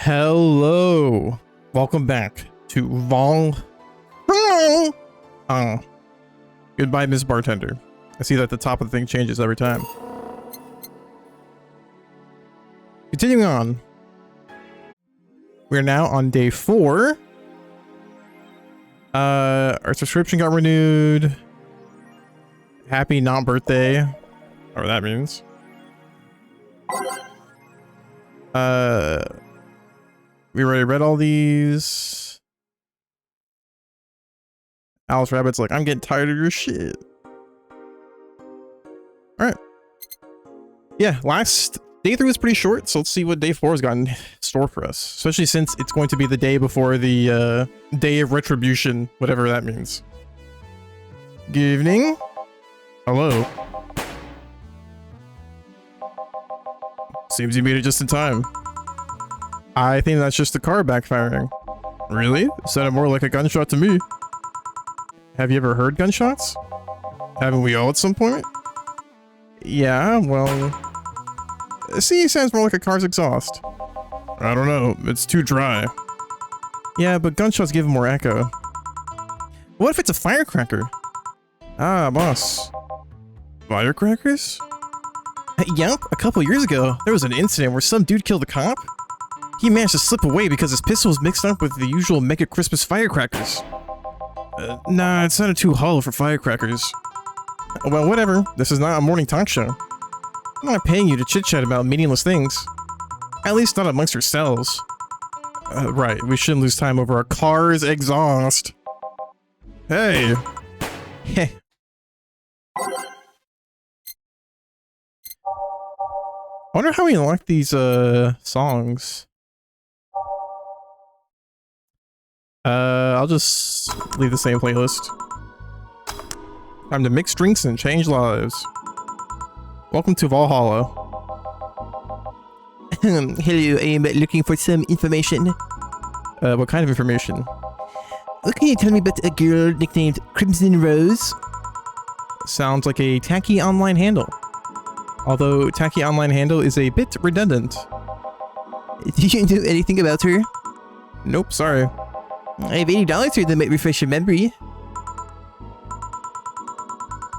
Hello, welcome back to goodbye, Miss Bartender. I see that the top of the thing changes every time. Continuing on, we're now on day 4. Our subscription got renewed. Happy not birthday, whatever that means. We already read all these. Alice Rabbit's like, I'm getting tired of your shit. Alright. Yeah, last day 3 was pretty short, so let's see what day 4 has got in store for us. Especially since it's going to be the day before the day of retribution, whatever that means. Good evening. Hello. Seems you made it just in time. I think that's just the car backfiring. Really? Sounded more like a gunshot to me. Have you ever heard gunshots? Haven't we all at some point? Yeah, well... See, sounds more like a car's exhaust. I don't know, it's too dry. Yeah, but gunshots give more echo. What if it's a firecracker? Ah, boss. Firecrackers? Yep, a couple years ago, there was an incident where some dude killed a cop. He managed to slip away because his pistol was mixed up with the usual Mega Christmas firecrackers. Nah, it sounded too hollow for firecrackers. Well, whatever. This is not a morning talk show. I'm not paying you to chit-chat about meaningless things. At least not amongst yourselves. Right, we shouldn't lose time over a car's exhaust. Hey! Heh. I wonder how we unlock these, songs. I'll just leave the same playlist. Time to mix drinks and change lives. Welcome to Valhalla. Hello, I'm looking for some information. What kind of information? What can you tell me about a girl nicknamed Crimson Rose? Sounds like a tacky online handle. Although tacky online handle is a bit redundant. Do you know anything about her? Nope, sorry. I have $80 here that might refresh your memory.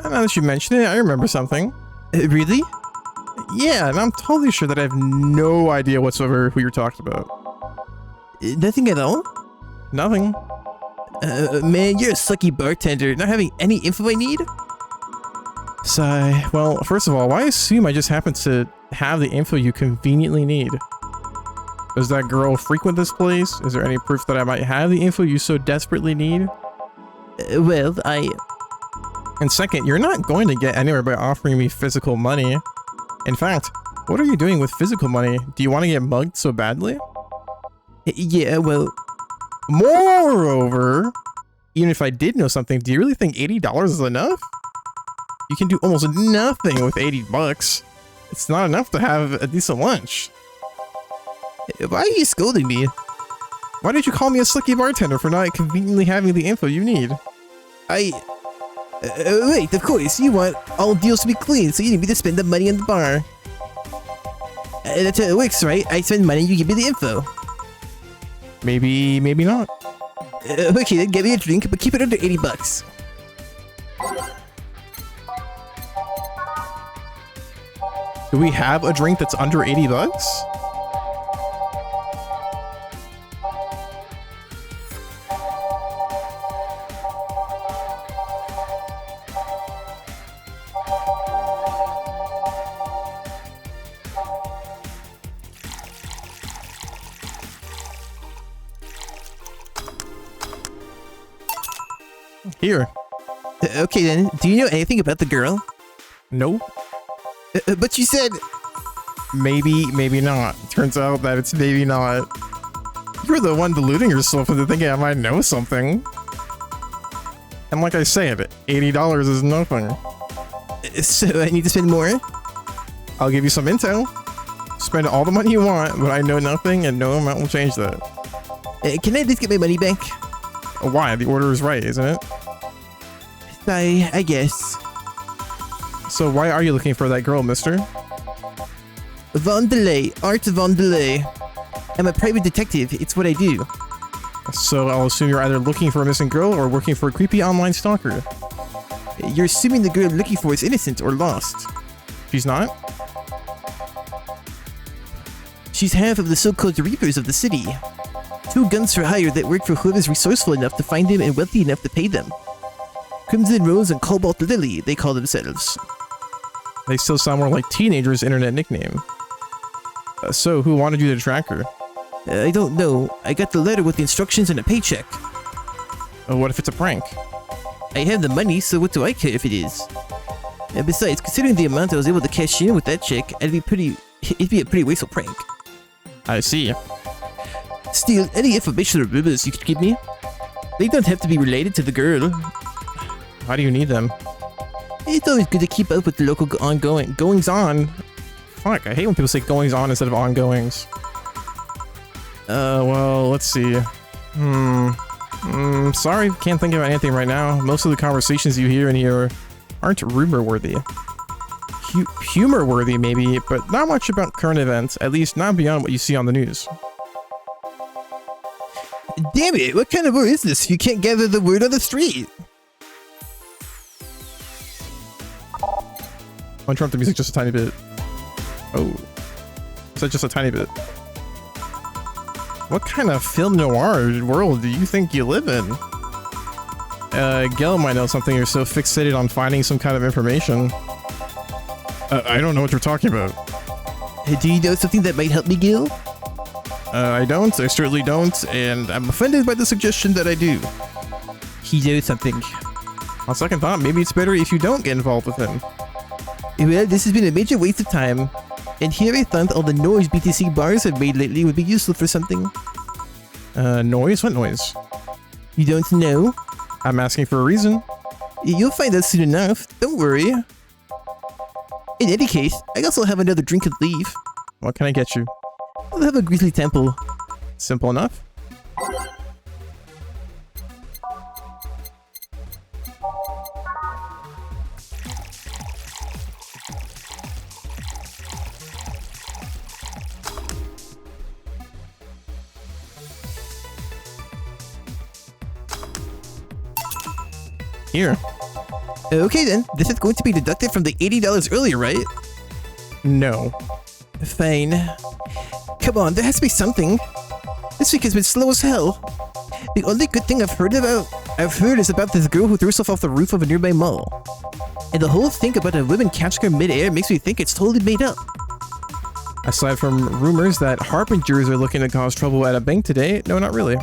Now that you mention it, I remember something. Really? Yeah, and I'm totally sure that I have no idea whatsoever who you're talking about. Nothing at all? Nothing. Man, you're a sucky bartender, not having any info I need? Sigh. Well, first of all, why assume I just happen to have the info you conveniently need? Does that girl frequent this place? Is there any proof that I might have the info you so desperately need? Well, And second, you're not going to get anywhere by offering me physical money. In fact, what are you doing with physical money? Do you want to get mugged so badly? Yeah, well... Moreover, even if I did know something, do you really think $80 is enough? You can do almost nothing with $80. It's not enough to have a decent lunch. Why are you scolding me? Why did you call me a slicky bartender for not conveniently having the info you need? Wait, of course, you want all deals to be clean, so you need me to spend the money on the bar. That's how it works, right? I spend money, you give me the info. Maybe not. Okay, then get me a drink, but keep it under $80. Do we have a drink that's under $80? Here. Okay then, do you know anything about the girl? No. But you said... Maybe, maybe not. Turns out that it's maybe not. You're the one deluding yourself into thinking I might know something. And like I said, $80 is nothing. So I need to spend more? I'll give you some intel. Spend all the money you want, but I know nothing and no amount will change that. Can I at least get my money back? Why? The order is right, isn't it? I guess. So why are you looking for that girl, mister? Vandelay, Art Vandelay. I'm a private detective. It's what I do. So I'll assume you're either looking for a missing girl or working for a creepy online stalker. You're assuming the girl I'm looking for is innocent or lost. She's not? She's half of the so-called Reapers of the city. 2 guns for hire that work for whoever's resourceful enough to find them and wealthy enough to pay them. Crimson Rose and Cobalt Lily, they call themselves. They still sound more like teenagers' internet nickname. So, who wanted you to track her? I don't know. I got the letter with the instructions and a paycheck. What if it's a prank? I have the money, so what do I care if it is? And besides, considering the amount I was able to cash in with that check, it'd be a pretty wasteful prank. I see. Still, any information or rumors you could give me? They don't have to be related to the girl. How do you need them? It's always good to keep up with the local goings-on. Fuck, I hate when people say goings-on instead of ongoings. Well, let's see. Sorry, can't think of anything right now. Most of the conversations you hear in here aren't rumor-worthy. Humor-worthy, maybe, but not much about current events, at least not beyond what you see on the news. Damn it, what kind of war is this if you can't gather the word on the street? I'll interrupt the music just a tiny bit. Oh. So just a tiny bit. What kind of film noir world do you think you live in? Gil might know something. You're so fixated on finding some kind of information. I don't know what you're talking about. Do you know something that might help me, Gil? I don't. I certainly don't, and I'm offended by the suggestion that I do. He knows something. On second thought, maybe it's better if you don't get involved with him. Well, this has been a major waste of time. And here I thought all the noise BTC bars have made lately would be useful for something. Noise? What noise? You don't know? I'm asking for a reason. You'll find out soon enough. Don't worry. In any case, I also have another drink and leave. What can I get you? I'll have a Grizzly Temple. Simple enough. Here. Okay then, this is going to be deducted from the $80 earlier, right? No. Fine. Come on, there has to be something. This week has been slow as hell. The only good thing I've heard is about this girl who threw herself off the roof of a nearby mall. And the whole thing about a woman catching her mid-air makes me think it's totally made up. Aside from rumors that harbingers are looking to cause trouble at a bank today, no, not really.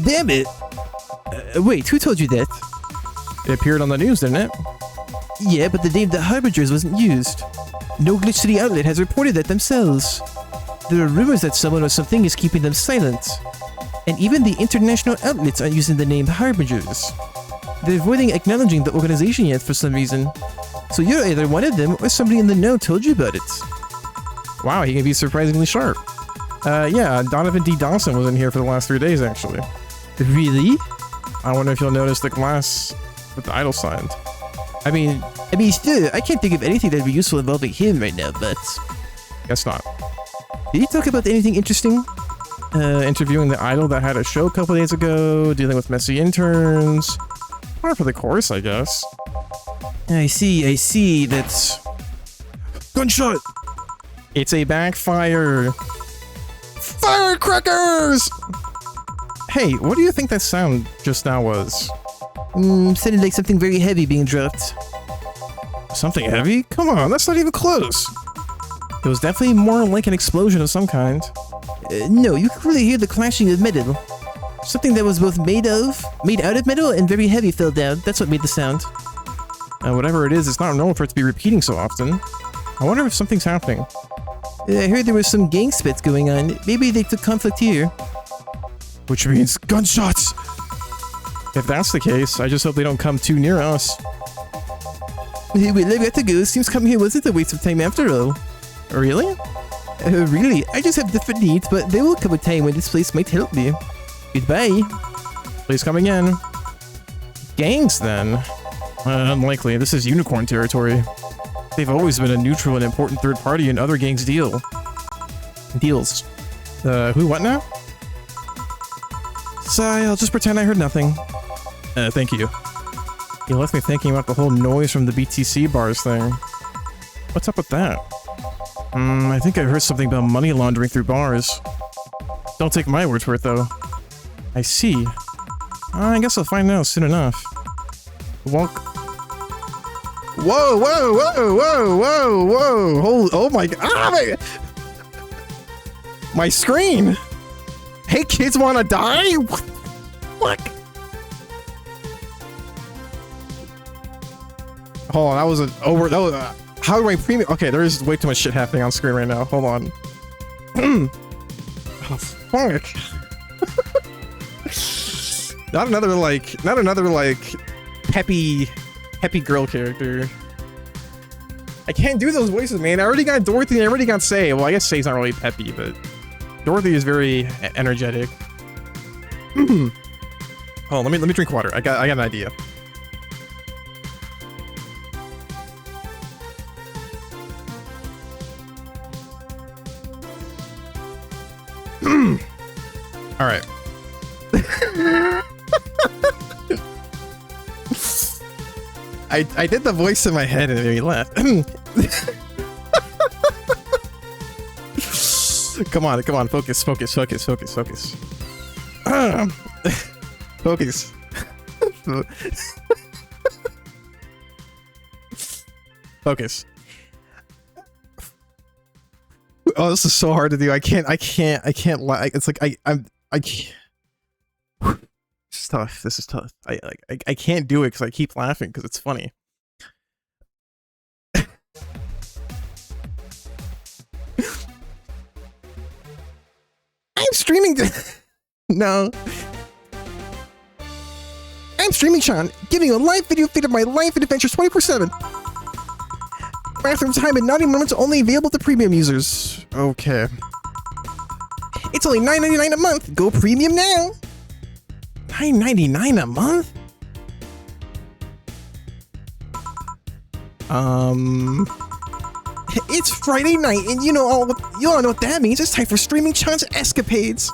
Damn it! Wait, who told you that? It appeared on the news, didn't it? Yeah, but the name The Harbingers wasn't used. No Glitch City outlet has reported that themselves. There are rumors that someone or something is keeping them silent. And even the international outlets aren't using the name Harbingers. They're avoiding acknowledging the organization yet for some reason. So you're either one of them or somebody in the know told you about it. Wow, he can be surprisingly sharp. Yeah, Donovan D. Dawson was in here for the last 3 days, actually. Really? I wonder if you'll notice the glass with the idol signed. I mean, still, I can't think of anything that'd be useful involving him right now, but... Guess not. Did he talk about anything interesting? Interviewing the idol that had a show a couple days ago, dealing with messy interns. Par for the course, I guess. I see, that's... Gunshot! It's a backfire! Firecrackers! Hey, what do you think that sound just now was? Sounded like something very heavy being dropped. Something heavy? Come on, that's not even close. It was definitely more like an explosion of some kind. No, you could really hear the clashing of metal. Something that was both made out of metal and very heavy fell down. That's what made the sound. Whatever it is, it's not normal for it to be repeating so often. I wonder if something's happening. I heard there was some gang spits going on. Maybe they took conflict here. Which means gunshots! If that's the case, I just hope they don't come too near us. Well, I've got to go. Seems coming here wasn't a waste of time after all. Really? Really? I just have different needs, but there will come a time when this place might help me. Goodbye. Please come again. Gangs, then? Unlikely. This is unicorn territory. They've always been a neutral and important third party in other gangs' deals. Who, what now? Sigh, I'll just pretend I heard nothing. Thank you. You left me thinking about the whole noise from the BTC bars thing. What's up with that? I think I heard something about money laundering through bars. Don't take my word for it, though. I see. I guess I'll find out soon enough. Walk. Whoa, whoa, whoa, whoa, whoa, whoa! Oh my god! Ah, my screen! Hey, kids, wanna die? What? Hold on, that was an over. That was. How do I premium? Okay, there is way too much shit happening on screen right now. Hold on. Oh, fuck. Not another like peppy girl character. I can't do those voices, man. I already got Dorothy and I already got Say. Well, I guess Say's not really peppy, but Dorothy is very energetic. Hold on, let me drink water. I got an idea. All right. I did the voice in my head and then he left. Come on, focus. Focus. Focus. Oh, this is so hard to do. I can't lie. It's like I can't. This is tough. This is tough. I can't do it because I keep laughing because it's funny. I'm streaming. No. I'm streaming, Sean, giving you a live video feed of my life and adventures 24/7. Bathroom time and naughty moments only available to premium users. Okay. It's only $9.99 a month. Go premium now. $9.99 a month? It's Friday night, and you all know what that means. It's time for Streaming Sean's Escapades.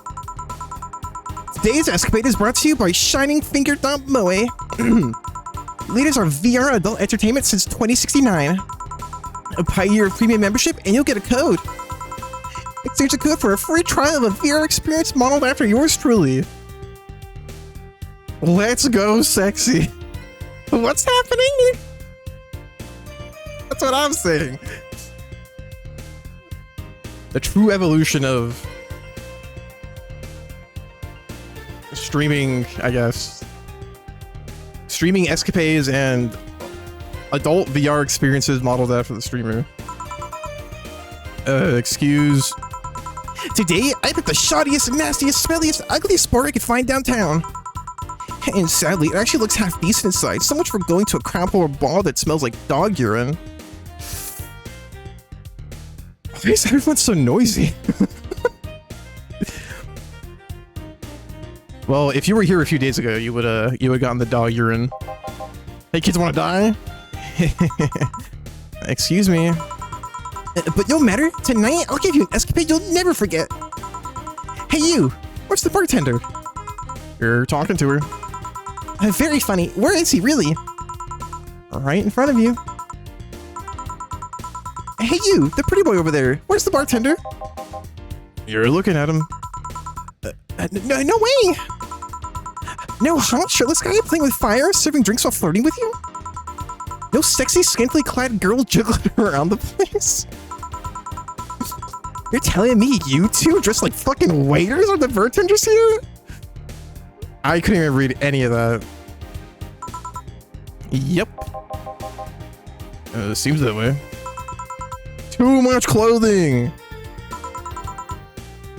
Today's escapade is brought to you by ShiningFinger.moe. Leaders of VR adult entertainment since 2069. Buy your premium membership and you'll get a code. Exchange a code for a free trial of a VR experience modeled after yours truly. Let's go, sexy. What's happening? That's what I'm saying. The true evolution of streaming, I guess. Streaming escapades and adult VR experiences modeled after the streamer. Excuse. Today, I picked the shoddiest, nastiest, smelliest, ugliest bar I could find downtown. And sadly, it actually looks half decent inside. So much for going to a crap or bar that smells like dog urine. Why is everyone so noisy? Well, if you were here a few days ago, you would gotten the dog urine. Hey, kids, want to die? Excuse me. But no matter. Tonight, I'll give you an escapade you'll never forget. Hey, you. Where's the bartender? You're talking to her. Very funny. Where is he, really? Right in front of you. Hey, you. The pretty boy over there. Where's the bartender? You're looking at him. No way! No hot, shirtless guy playing with fire, serving drinks while flirting with you? No sexy, scantily clad girl jiggling around the place? You're telling me you two dressed like fucking waiters are the bartenders here? I couldn't even read any of that. Yep. Seems that way. Too much clothing!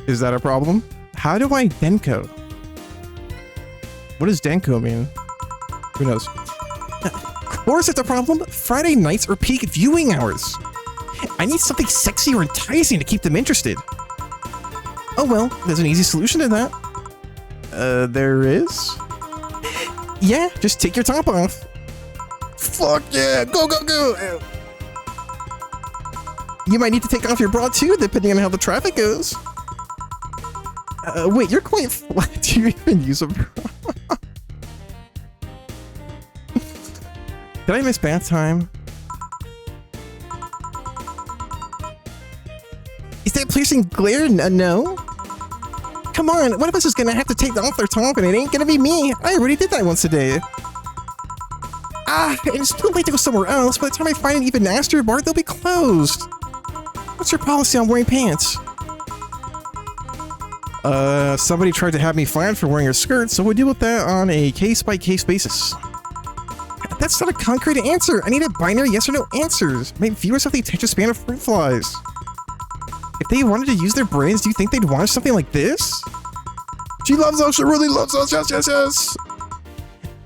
Is that a problem? How do I Denko? What does Denko mean? Who knows? Of course it's a problem. Friday nights are peak viewing hours. I need something sexy or enticing to keep them interested. Oh well, there's an easy solution to that. There is? Yeah, just take your top off. Fuck yeah, go, go, go! You might need to take off your bra too, depending on how the traffic goes. Wait, you're quite flat. Do you even use a bra? Did I miss bath time? Is that piercing glare? No. Come on, one of us is gonna have to take off their top, and it ain't gonna be me. I already did that once a day. And it's too late to go somewhere else. By the time I find an even nastier bar, they'll be closed. What's your policy on wearing pants? Somebody tried to have me fired for wearing a skirt, so we'll deal with that on a case-by-case basis. That's not a concrete answer. I need a binary yes or no answers. My viewers have the attention span of fruit flies. If they wanted to use their brains, do you think they'd watch something like this? She loves us. She really loves us. Yes, yes, yes.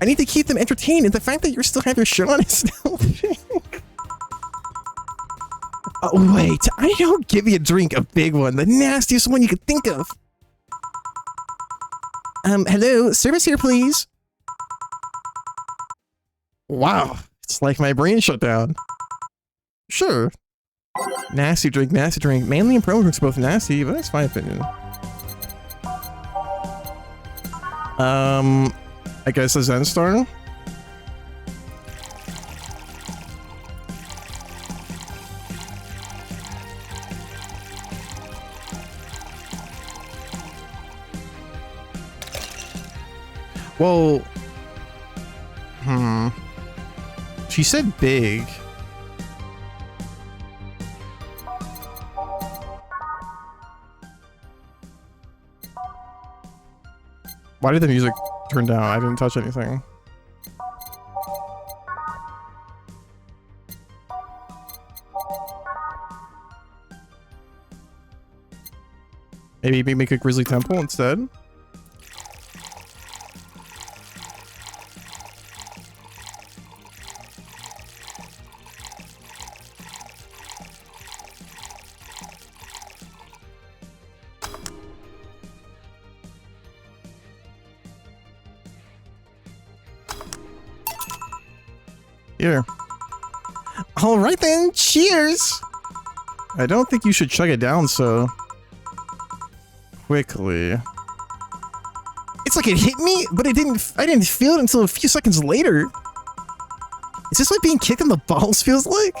I need to keep them entertained, and the fact that you're still having your shirt on is no thing. Oh, wait. I don't give you a drink, a big one. The nastiest one you could think of. Hello? Service here, please. Wow. It's like my brain shut down. Sure. Nasty drink, nasty drink. Manly and pro drinks are both nasty, but that's my opinion. I guess a Zen Star? Well, she said big. Why did the music turn down? I didn't touch anything. Maybe make a Grizzly Temple instead? Here. All right then, cheers! I don't think you should chug it down so quickly. It's like it hit me, but I didn't feel it until a few seconds later. Is this what being kicked in the balls feels like?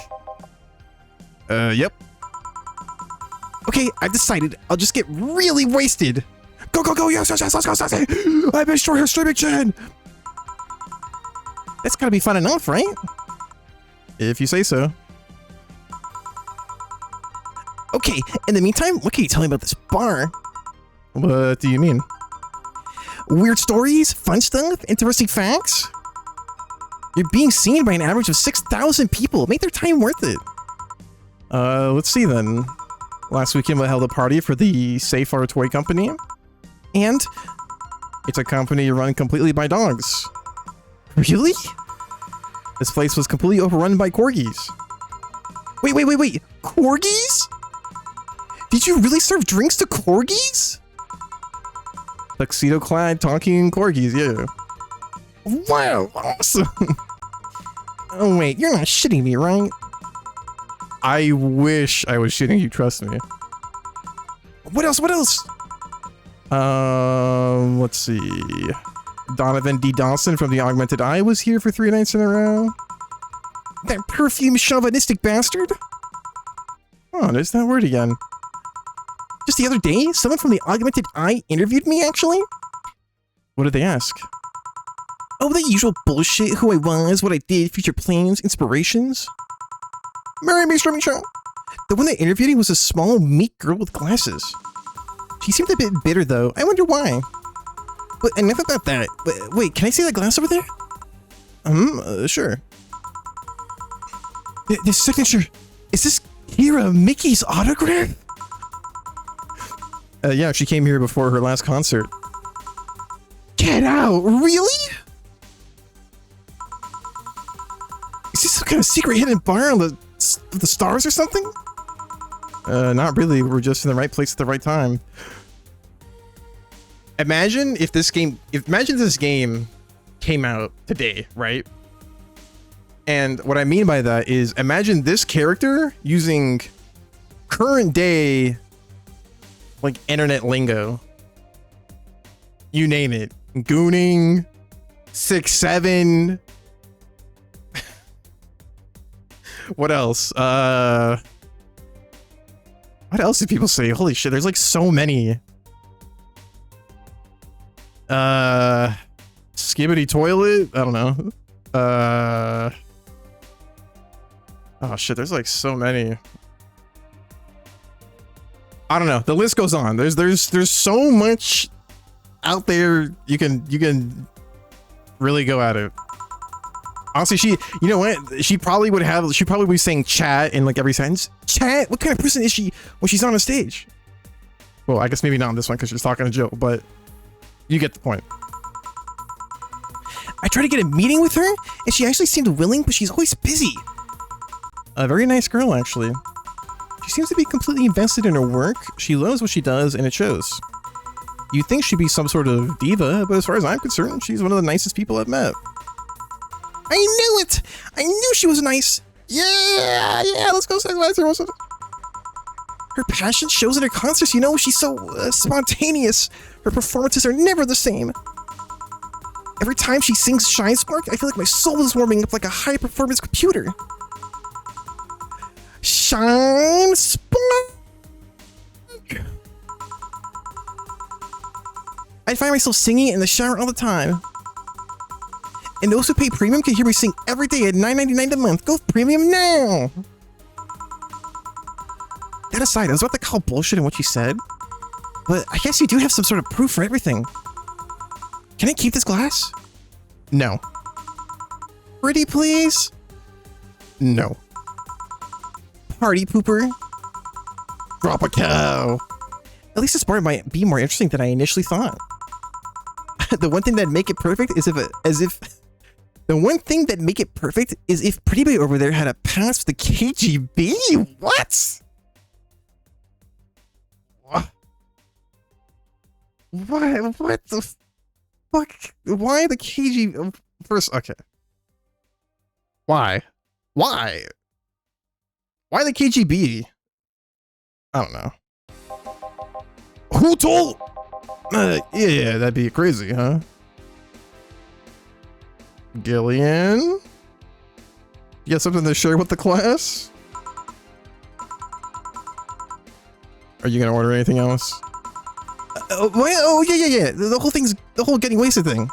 Yep. Okay, I've decided. I'll just get really wasted. Go, go, go, yes, yes, yes, let's go, Sassy! I've been short here, streaming chin! That's gotta be fun enough, right? If you say so. Okay, in the meantime, what can you tell me about this bar? What do you mean? Weird stories, fun stuff, interesting facts? You're being seen by an average of 6,000 people. Make their time worth it. Let's see then. Last weekend we held a party for the Safe Our Toy Company. And it's a company run completely by dogs. Really? This place was completely overrun by corgis. Wait. Corgis? Did you really serve drinks to corgis? Tuxedo-clad talking corgis, yeah. Wow, awesome. Oh wait, you're not shitting me, right? I wish I was shitting you, trust me. What else? Let's see. Donovan D. Dawson from the Augmented Eye was here for 3 nights in a row. That perfume chauvinistic bastard? Oh, there's that word again. Just the other day, someone from the Augmented Eye interviewed me, actually. What did they ask? Oh, the usual bullshit, who I was, what I did, future plans, inspirations. Marry me, Streaming Chat. The one that interviewed me was a small, meek girl with glasses. She seemed a bit bitter, though. I wonder why. But enough about that. Wait, can I see that glass over there? Sure. This signature, is this Kira Mickey's autograph? Yeah, she came here before her last concert. Get out, really? Is this some kind of secret hidden bar on the stars or something? Not really, we're just in the right place at the right time. Imagine if this game came out today, right? And what I mean by that is imagine this character using current day like internet lingo You name it. Gooning, 6'7". What else? What else do people say? Holy shit, there's like so many. Skibbity toilet? I don't know. Oh shit, there's like so many. I don't know. The list goes on. There's so much out there you can really go at it. Honestly, you know what? She'd probably be saying chat in like every sentence. Chat? What kind of person is she when she's on a stage? Well, I guess maybe not on this one because she's talking to Jill, but you get the point. I tried to get a meeting with her, and she actually seemed willing, but she's always busy. A very nice girl, actually. She seems to be completely invested in her work. She loves what she does, and it shows. You'd think she'd be some sort of diva, but as far as I'm concerned, she's one of the nicest people I've met. I knew it! I knew she was nice! Yeah, let's go. Her passion shows in her concerts, you know? She's so spontaneous. Her performances are never the same. Every time she sings Shine Spark, I feel like my soul is warming up like a high-performance computer. Shine Spark! I find myself singing it in the shower all the time. And those who pay premium can hear me sing every day at $9.99 a month. Go premium now! That aside, I was about to call bullshit on what you said, but I guess you do have some sort of proof for everything. Can I keep this glass? No. Pretty please? No. Party pooper? Drop a cow. At least this part might be more interesting than I initially thought. The one thing that'd make it perfect is if Pretty Boy over there had a pass for the KGB. What? What the fuck? Why the KGB? First, okay. Why the KGB? I don't know. Who told? Yeah, that'd be crazy, huh? Gillian? You got something to share with the class? Are you gonna order anything else? Yeah. The whole getting wasted thing.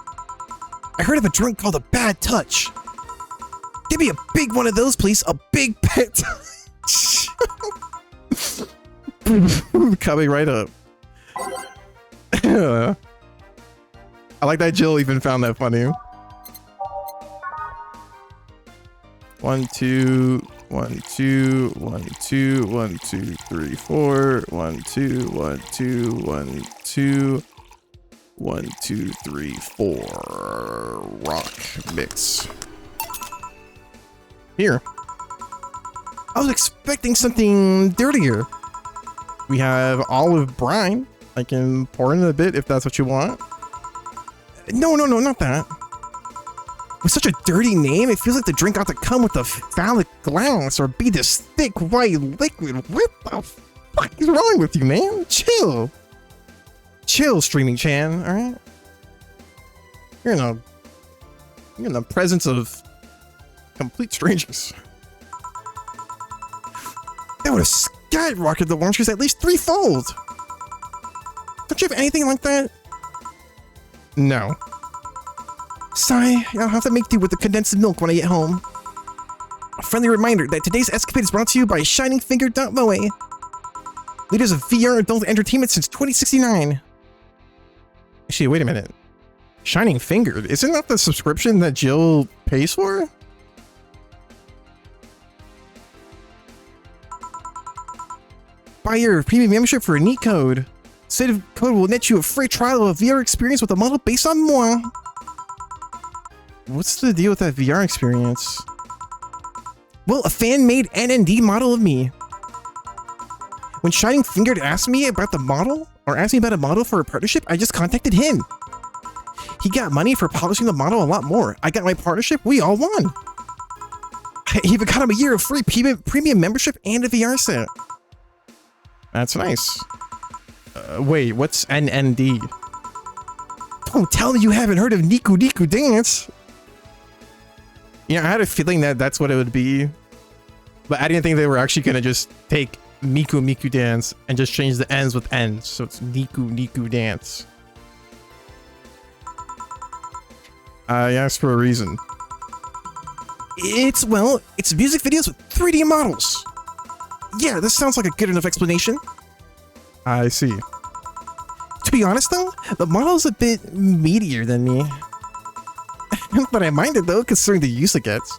I heard of a drink called a bad touch. Give me a big one of those, please. A big pet touch. Coming right up. I like that Jill even found that funny. 1 2 1 2 1 2 1 2 3 4 1 2 1 2 1 2 1 2 3 4 rock mix. Here. I was expecting something dirtier. We have olive brine. I can pour in a bit if that's what you want. No, not that. With such a dirty name, it feels like the drink ought to come with a phallic glass or be this thick white liquid. What the fuck is wrong with you, man? Chill. Chill, Streaming Chan, alright? You're in the presence of complete strangers. That would have skyrocketed the launchers at least threefold. Don't you have anything like that? No. Sigh, I'll have to make do with the condensed milk when I get home. A friendly reminder that today's escapade is brought to you by ShiningFinger.moe, leaders of VR adult entertainment since 2069. Actually, wait a minute. Shining Finger, isn't that the subscription that Jill pays for? Buy your premium membership for a neat code. Said code will net you a free trial of a VR experience with a model based on moi. What's the deal with that VR experience? Well, a fan-made NND model of me. When Shining Fingered asked me about the model, or asked me about a model for a partnership, I just contacted him. He got money for polishing the model a lot more. I got my partnership, we all won. I even got him a year of free premium membership and a VR set. That's nice. Wait, what's NND? Don't tell me you haven't heard of Niku Niku Dance. Yeah, I had a feeling that that's what it would be. But I didn't think they were actually going to just take Miku Miku Dance and just change the ends with ends. So it's Niku Niku Dance. I asked for a reason. It's music videos with 3D models. Yeah, this sounds like a good enough explanation. I see. To be honest though, the model's a bit meatier than me. But I mind it though, considering the use it gets.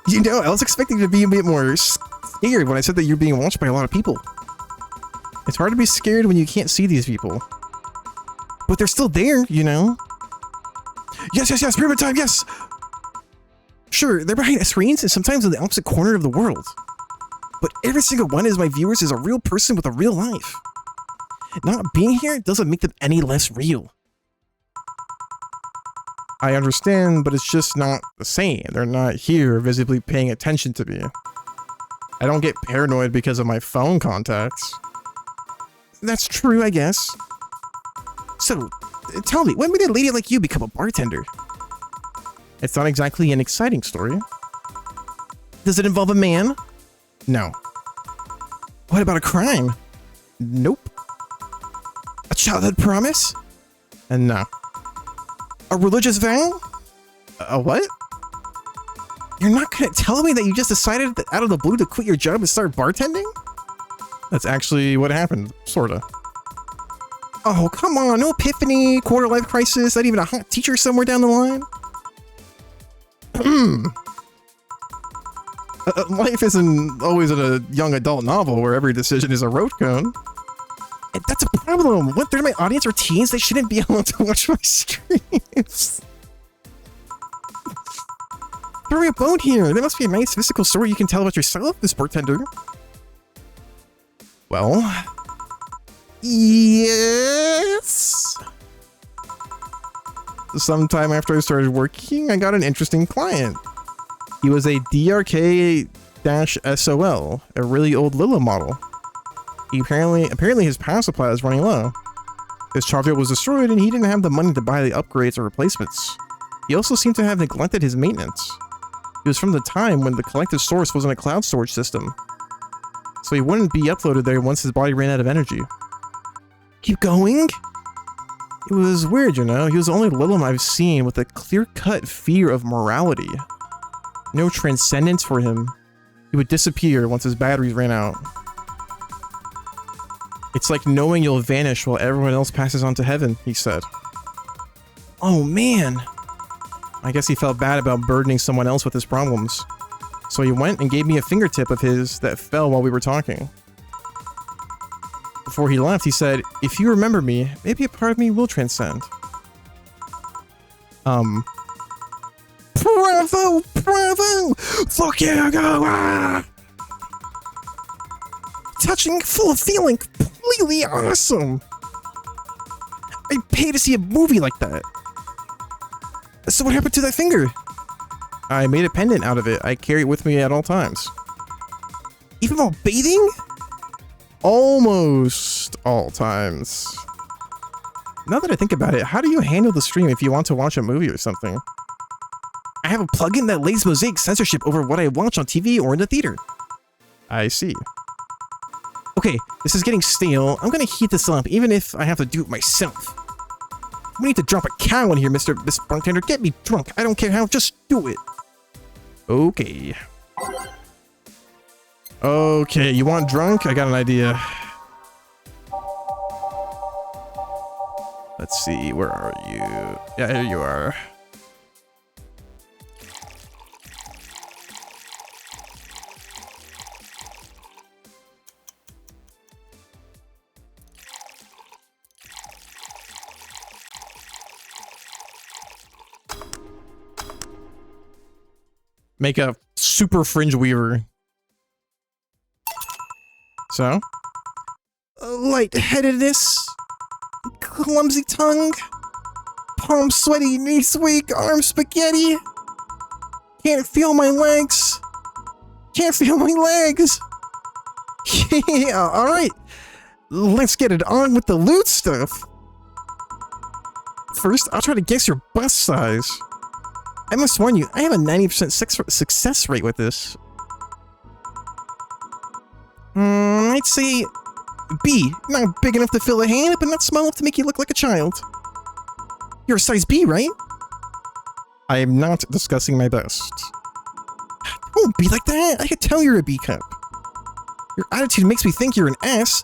You know, I was expecting to be a bit more scared when I said that you're being watched by a lot of people. It's hard to be scared when you can't see these people. But they're still there, you know? Yes, pyramid time, yes! Sure, they're behind screens and sometimes in the opposite corner of the world. But every single one of my viewers is a real person with a real life. Not being here doesn't make them any less real. I understand, but it's just not the same. They're not here visibly paying attention to me. I don't get paranoid because of my phone contacts. That's true, I guess. So, tell me, when did a lady like you become a bartender? It's not exactly an exciting story. Does it involve a man? No. What about a crime? Nope. A childhood promise? And no. A religious vow? A what? You're not gonna tell me that you just decided out of the blue to quit your job and start bartending? That's actually what happened, sorta. Oh, come on, no epiphany, quarter life crisis, not even a hot teacher somewhere down the line? Life isn't always a young adult novel where every decision is a road cone. And that's a problem. 1/3 of my audience are teens. They shouldn't be able to watch my streams. Throw me a bone here. There must be a nice physical story you can tell about yourself, this bartender. Well, yes. Sometime after I started working, I got an interesting client. He was a DRK-SOL, a really old Lilla model. Apparently his power supply is running low. His charger was destroyed and he didn't have the money to buy the upgrades or replacements. He also seemed to have neglected his maintenance. It was from the time when the collective source wasn't a cloud storage system, so he wouldn't be uploaded there once his body ran out of energy. Keep going. It was weird, you know. He was the only Lilim I've seen with a clear-cut fear of morality. No transcendence for him. He would disappear once his batteries ran out. It's like knowing you'll vanish while everyone else passes on to heaven, he said. Oh man. I guess he felt bad about burdening someone else with his problems. So he went and gave me a fingertip of his that fell while we were talking. Before he left, he said, "If you remember me, maybe a part of me will transcend." Bravo! Bravo! Fuck yeah, go! Ah! Touching, full of feeling, completely awesome! I'd pay to see a movie like that. So what happened to that finger? I made a pendant out of it. I carry it with me at all times. Even while bathing? Almost all times. Now that I think about it, how do you handle the stream if you want to watch a movie or something? I have a plugin that lays mosaic censorship over what I watch on TV or in the theater. I see. Okay, this is getting stale. I'm gonna heat this up, even if I have to do it myself. We need to drop a cow in here, Miss Bartender. Get me drunk. I don't care how, just do it. Okay. Okay, you want drunk? I got an idea. Let's see, where are you? Yeah, here you are. Make a super fringe weaver. So? Lightheadedness. Clumsy tongue. Palm sweaty, knees weak, arm spaghetti. Can't feel my legs. Can't feel my legs. Yeah, alright. Let's get it on with the loot stuff. First, I'll try to guess your bust size. I must warn you, I have a 90% success rate with this. I'd say B. Not big enough to fill a hand, but not small enough to make you look like a child. You're a size B, right? I am not discussing my best. Don't be like that. I could tell you're a B cup. Your attitude makes me think you're an S.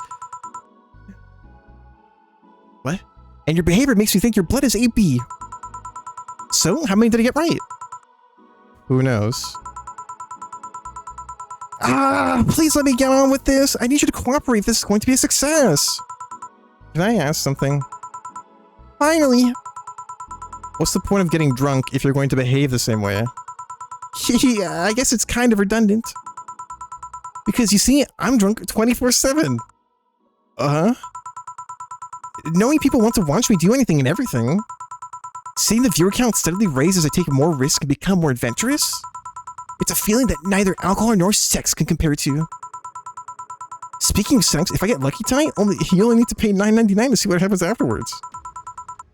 What? And your behavior makes me think your blood is AB. So, how many did I get right? Who knows? Please let me get on with this. I need you to cooperate if this is going to be a success. Can I ask something? Finally. What's the point of getting drunk if you're going to behave the same way? Yeah, I guess it's kind of redundant. Because you see, I'm drunk 24/7. Uh-huh. Knowing people want to watch me do anything and everything. Seeing the viewer count steadily raise as I take more risk and become more adventurous. It's a feeling that neither alcohol nor sex can compare to. Speaking of sex, if I get lucky tonight, you only need to pay $9.99 to see what happens afterwards.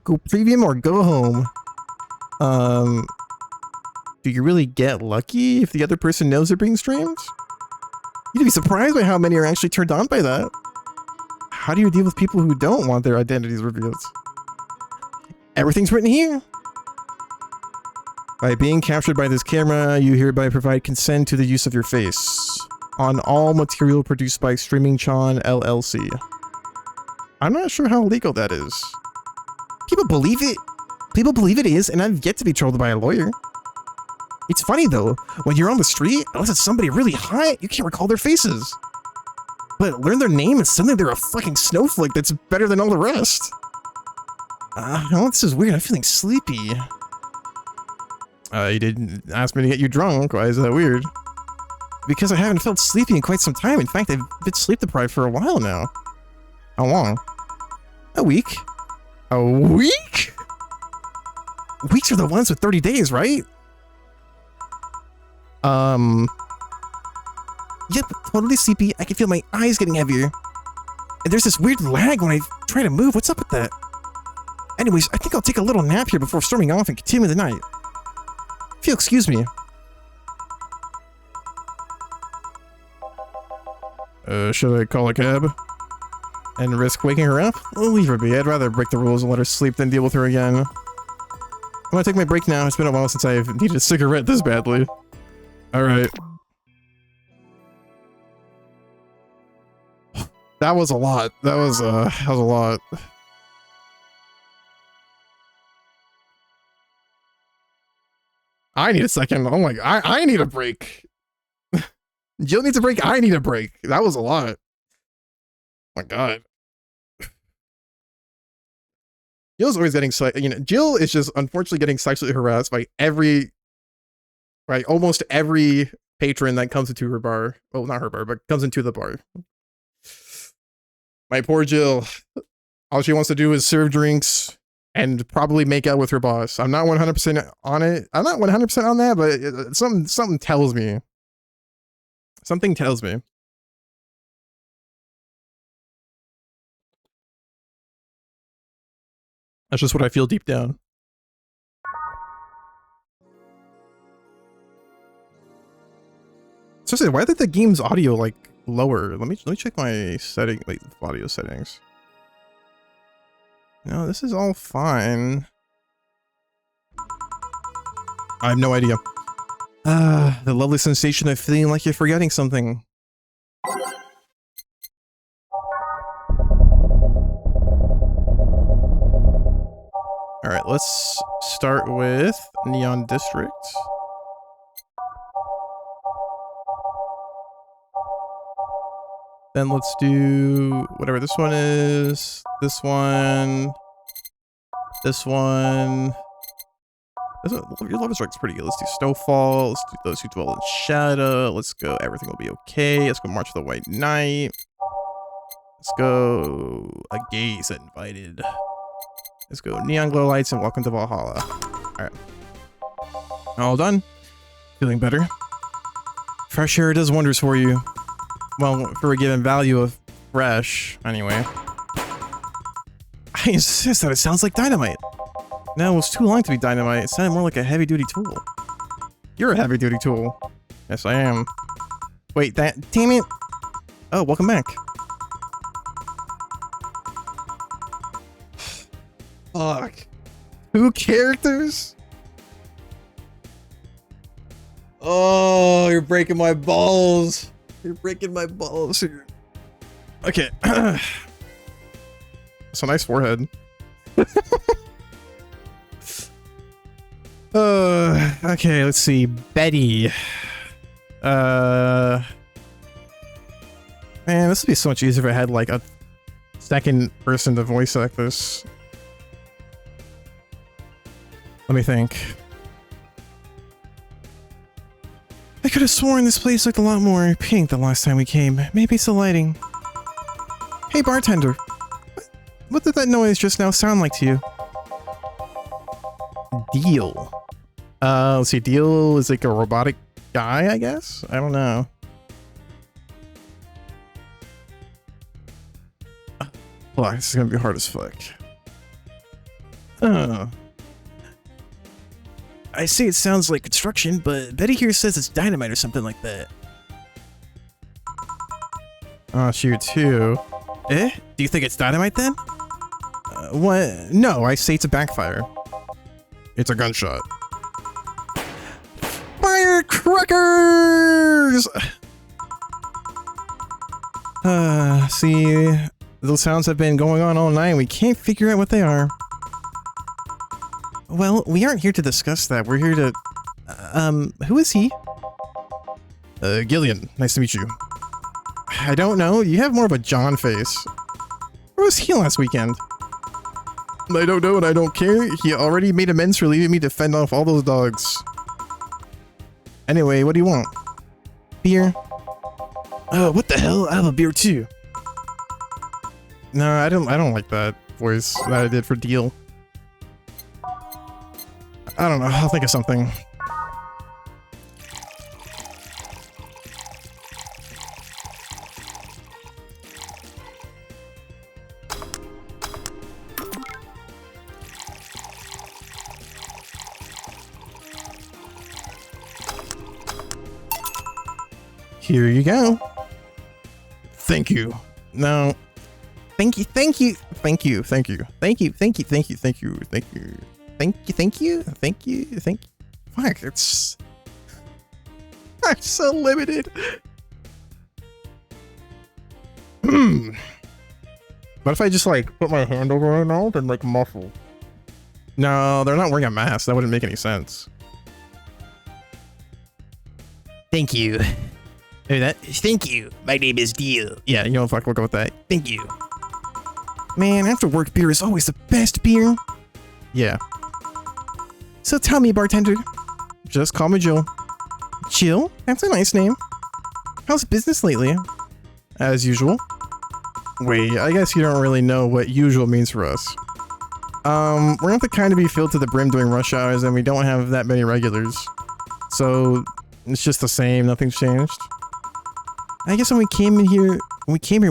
Go premium or go home. Do you really get lucky if the other person knows they're being streamed? You'd be surprised by how many are actually turned on by that. How do you deal with people who don't want their identities revealed? Everything's written here. By being captured by this camera, you hereby provide consent to the use of your face on all material produced by Streaming Chan LLC. I'm not sure how legal that is. People believe it. People believe it is, and I've yet to be trolled by a lawyer. It's funny though, when you're on the street, unless it's somebody really hot, you can't recall their faces. But learn their name and suddenly they're a fucking snowflake that's better than all the rest. Oh, this is weird. I'm feeling sleepy. You didn't ask me to get you drunk. Why is that weird? Because I haven't felt sleepy in quite some time. In fact, I've been sleep deprived for a while now. How long? A week. A week? Weeks are the ones with 30 days, right? Yep, totally sleepy. I can feel my eyes getting heavier. And there's this weird lag when I try to move. What's up with that? Anyways, I think I'll take a little nap here before storming off and continue the night. If you'll excuse me. Should I call a cab? And risk waking her up? I'll leave her be. I'd rather break the rules and let her sleep than deal with her again. I'm gonna take my break now. It's been a while since I've needed a cigarette this badly. Alright. That was a lot. That was a lot. I need a second. Oh my god. I need a break. Jill needs a break. I need a break. That was a lot. Oh my god. Jill's always getting, Jill is just unfortunately getting sexually harassed by almost every patron that comes into her bar. Well, not her bar, but comes into the bar. My poor Jill. All she wants to do is serve drinks and probably make out with her boss. I'm not 100% on it. I'm not 100% on that, but something tells me. Something tells me. That's just what I feel deep down. So why did the game's audio like lower? Let me check my setting, like audio settings. No, this is all fine. I have no idea. The lovely sensation of feeling like you're forgetting something. Alright, let's start with Neon District. Then let's do whatever this one is. This one. This one. Your love strike's pretty good. Let's do Snowfall. Let's do Those Who Dwell in Shadow. Let's go Everything Will Be Okay. Let's go March of the White Knight. Let's go A Gaze Invited. Let's go Neon Glow Lights and Welcome to Valhalla. Alright. All done. Feeling better. Fresh air does wonders for you. Well, for a given value of fresh, anyway. I insist that it sounds like dynamite. No, it was too long to be dynamite. It sounded more like a heavy-duty tool. You're a heavy-duty tool. Yes, I am. Wait, damn it! Oh, welcome back. Fuck. 2 characters? Oh, you're breaking my balls. You're breaking my balls here. Okay. It's a nice forehead. Okay, let's see. Betty. Man, this would be so much easier if I had like a second person to voice act this. Let me think. I could have sworn this place looked a lot more pink the last time we came. Maybe it's the lighting. Hey, bartender. What did that noise just now sound like to you? Deal. Let's see. Deal is like a robotic guy, I guess? I don't know. Fuck, this is gonna be hard as fuck. I say it sounds like construction, but Betty here says it's dynamite or something like that. Oh, shoot, too. Eh? Do you think it's dynamite then? What? No, I say it's a backfire. It's a gunshot. Firecrackers! See, those sounds have been going on all night and we can't figure out what they are. Well, we aren't here to discuss that. We're here to... who is he? Gillian. Nice to meet you. I don't know. You have more of a John face. Where was he last weekend? I don't know and I don't care. He already made amends for leaving me to fend off all those dogs. Anyway, what do you want? Beer? Oh, what the hell? I have a beer too. No, I don't like that voice that I did for Deal. I don't know. I'll think of something. Here you go. Thank you. No. Thank you. Thank you. Thank you. Thank you. Thank you. Thank you. Thank you. Thank you. Thank you. Thank you, thank you, thank you, thank you. Fuck, I'm so limited. What if I just like put my hand over my mouth and like muffle? No, they're not wearing a mask. That wouldn't make any sense. Thank you. Thank you. My name is Deal. Yeah, you know, fuck, we'll go with that. Thank you. Man, after work beer is always the best beer. Yeah. So tell me, bartender. Just call me Jill. Jill? That's a nice name. How's business lately? As usual. Wait, I guess you don't really know what usual means for us. We're not the kind to be filled to the brim during rush hours, and we don't have that many regulars. So, it's just the same, nothing's changed. I guess when we came here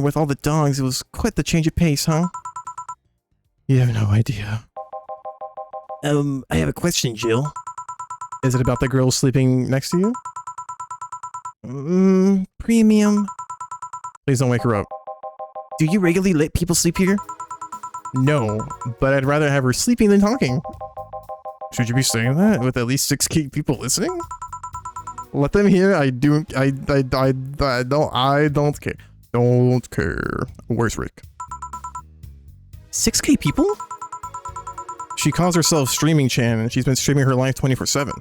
with all the dogs, it was quite the change of pace, huh? You have no idea. I have a question, Jill. Is it about the girl sleeping next to you? Premium. Please don't wake her up. Do you regularly let people sleep here? No, but I'd rather have her sleeping than talking. Should you be saying that with at least 6 people listening? Let them hear. I don't care. Don't care. Where's Rick? 6K people? She calls herself Streaming Chan, and she's been streaming her life 24/7.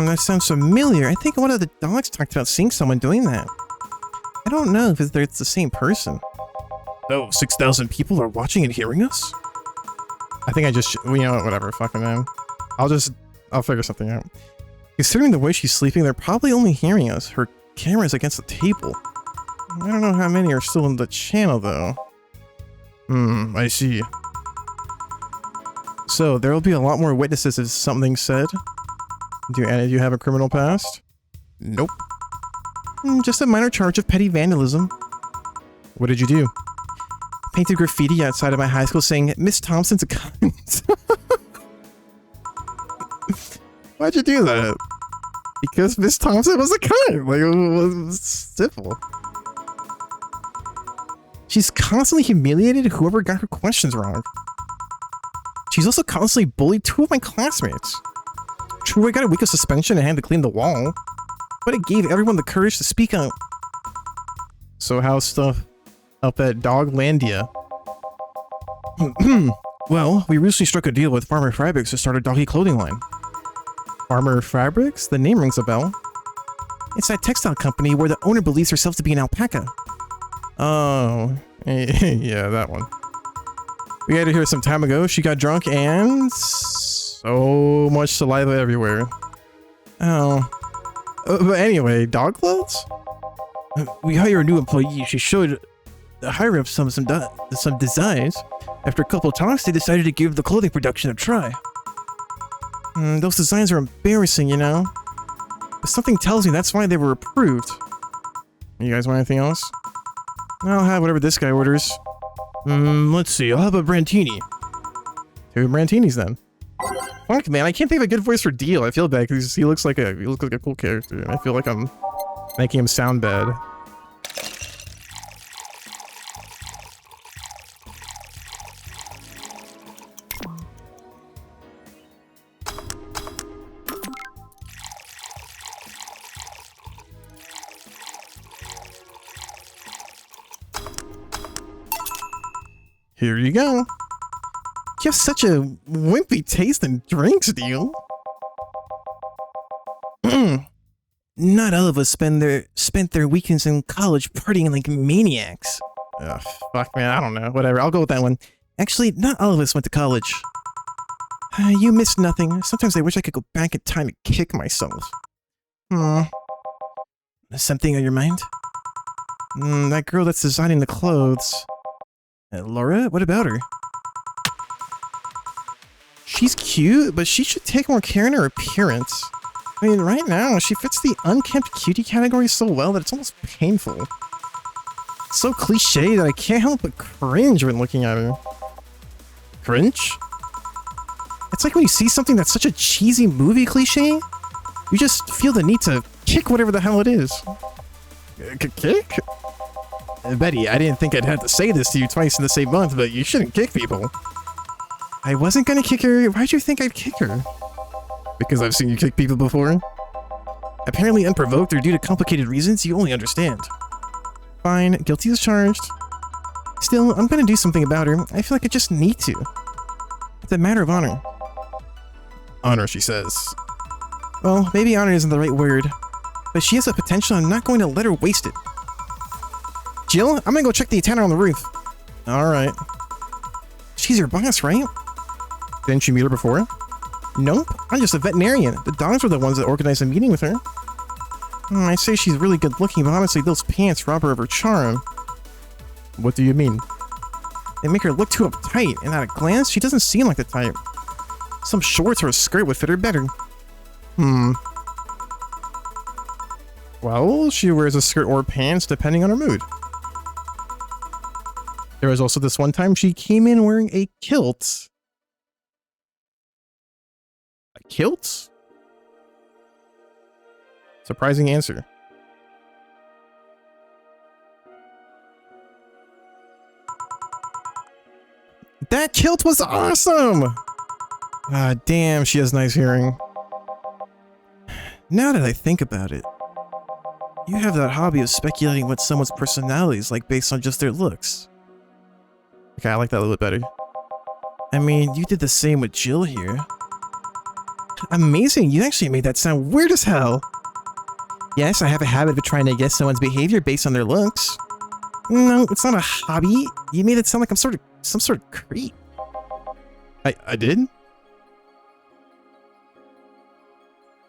That sounds familiar. I think one of the dogs talked about seeing someone doing that. I don't know if it's the same person. Oh, 6,000 people are watching and hearing us? I think I just, you know what, whatever, fucking man. I'll figure something out. Considering the way she's sleeping, they're probably only hearing us. Her camera's against the table. I don't know how many are still in the channel, though. I see. So, there will be a lot more witnesses if something's said. Do any of you have a criminal past? Nope. Just a minor charge of petty vandalism. What did you do? Painted graffiti outside of my high school saying, Miss Thompson's a cunt. Why'd you do that? Because Miss Thompson was a cunt. Like, it was simple. She's constantly humiliated whoever got her questions wrong. She's also constantly bullied 2 of my classmates. True, I got a week of suspension and had to clean the wall, but it gave everyone the courage to speak out. So how's stuff up at Doglandia? Well, we recently struck a deal with Farmer Fabrics to start a doggy clothing line. Farmer Fabrics? The name rings a bell. It's that textile company where the owner believes herself to be an alpaca. Oh, yeah, that one. We had her here some time ago. She got drunk and so much saliva everywhere. Oh. But anyway, dog clothes? We hire a new employee. She showed the higher ups some designs. After a couple of talks, they decided to give the clothing production a try. Those designs are embarrassing, you know? But something tells me that's why they were approved. You guys want anything else? I'll have whatever this guy orders. Let's see. I'll have a Brantini. 2 Brantinis then. Fuck, man, I can't think of a good voice for Deal. I feel bad because he looks like a cool character, and I feel like I'm making him sound bad. Here you go. You have such a wimpy taste in drinks, Deal. Not all of us spent their weekends in college partying like maniacs. Ugh, fuck, man, I don't know. Whatever, I'll go with that one. Actually, not all of us went to college. You missed nothing. Sometimes I wish I could go back in time and kick myself. Something on your mind? That girl that's designing the clothes. Laura? What about her? She's cute, but she should take more care in her appearance. I mean, right now, she fits the unkempt cutie category so well that it's almost painful. It's so cliche that I can't help but cringe when looking at her. Cringe? It's like when you see something that's such a cheesy movie cliche, you just feel the need to kick whatever the hell it is. Kick? Betty, I didn't think I'd have to say this to you twice in the same month, but you shouldn't kick people. I wasn't gonna kick her. Why'd you think I'd kick her? Because I've seen you kick people before? Apparently unprovoked or due to complicated reasons you only understand. Fine, guilty as charged. Still, I'm gonna do something about her. I feel like I just need to. It's a matter of honor. Honor, she says. Well, maybe honor isn't the right word, but she has a potential and I'm not going to let her waste it. Jill, I'm gonna go check the antenna on the roof. Alright. She's your boss, right? Didn't you meet her before? Nope, I'm just a veterinarian. The dogs were the ones that organized a meeting with her. I'd say she's really good looking, but honestly, those pants rob her of her charm. What do you mean? They make her look too uptight, and at a glance, she doesn't seem like the type. Some shorts or a skirt would fit her better. Well, she wears a skirt or pants depending on her mood. There was also this one time she came in wearing a kilt. A kilt? Surprising answer. That kilt was awesome! Ah, damn, she has nice hearing. Now that I think about it, you have that hobby of speculating what someone's personality is like based on just their looks. Okay, I like that a little bit better. I mean, you did the same with Jill here. Amazing, you actually made that sound weird as hell. Yes, I have a habit of trying to guess someone's behavior based on their looks. No, it's not a hobby. You made it sound like I'm some sort of creep. I did?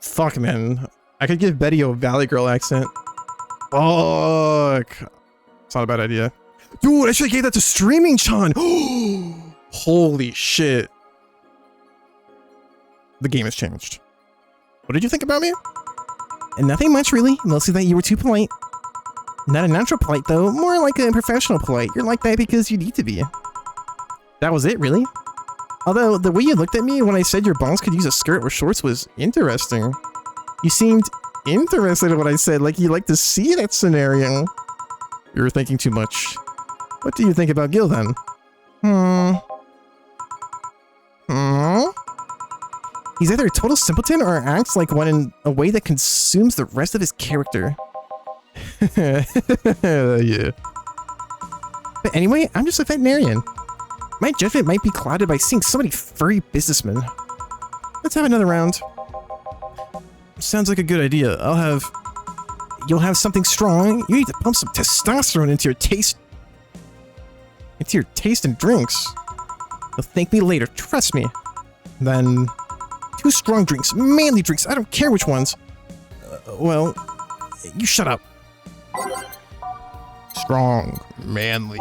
Fuck, man. I could give Betty a Valley Girl accent. Fuck. It's not a bad idea. Dude, I should have gave that to Streaming Chan. Holy shit. The game has changed. What did you think about me? And nothing much, really. Mostly that you were too polite. Not a natural polite, though. More like a professional polite. You're like that because you need to be. That was it, really? Although, the way you looked at me when I said your boss could use a skirt or shorts was interesting. You seemed interested in what I said, like you like to see that scenario. You were thinking too much. What do you think about Gil, then? He's either a total simpleton or acts like one in a way that consumes the rest of his character. Yeah. But anyway, I'm just a veterinarian. My judgment might be clouded by seeing so many furry businessmen. Let's have another round. Sounds like a good idea. You'll have something strong. You need to pump some testosterone into your taste and drinks. You'll thank me later, trust me. Then, 2 strong drinks, manly drinks, I don't care which ones. Well, you shut up. Strong, manly.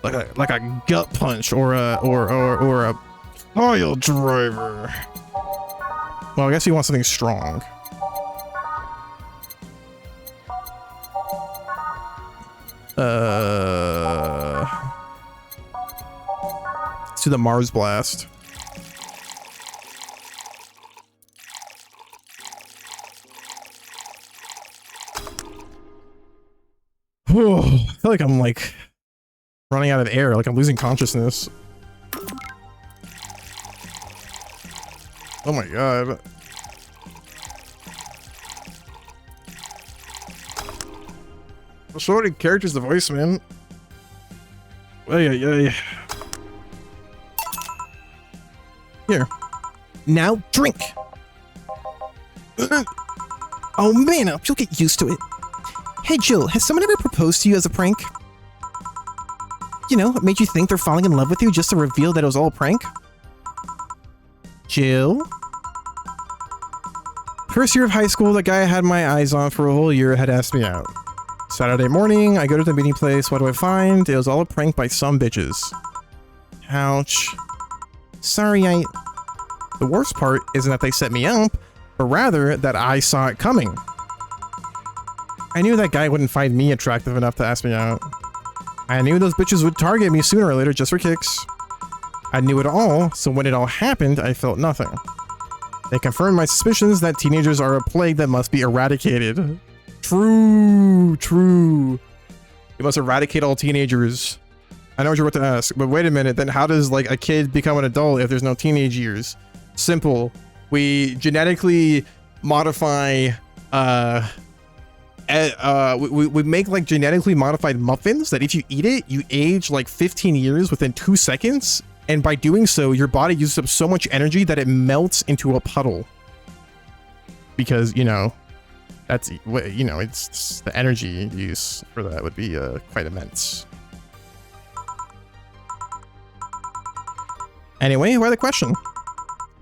Like a gut punch or a pile driver. Well, I guess you want something strong. Let's do the Mars Blast. I feel like I'm like running out of air, like I'm losing consciousness. Oh my god. So many characters to voice, man. Hey. Here. Now drink! Oh man, I hope you'll get used to it. Hey Jill, has someone ever proposed to you as a prank? You know, made you think they're falling in love with you just to reveal that it was all a prank? Jill? First year of high school, the guy I had my eyes on for a whole year had asked me out. Saturday morning, I go to the meeting place. What do I find? It was all a prank by some bitches. Ouch. Sorry, The worst part isn't that they set me up, but rather that I saw it coming. I knew that guy wouldn't find me attractive enough to ask me out. I knew those bitches would target me sooner or later just for kicks. I knew it all, so when it all happened, I felt nothing. They confirmed my suspicions that teenagers are a plague that must be eradicated. True. You must eradicate all teenagers. I know what you're about to ask, but wait a minute, then how does like a kid become an adult if there's no teenage years? Simple. We genetically modify, we make like genetically modified muffins that if you eat it, you age like 15 years within 2 seconds. And by doing so, your body uses up so much energy that it melts into a puddle. Because, you know, that's, you know, it's the energy use for that would be quite immense. Anyway, why the question?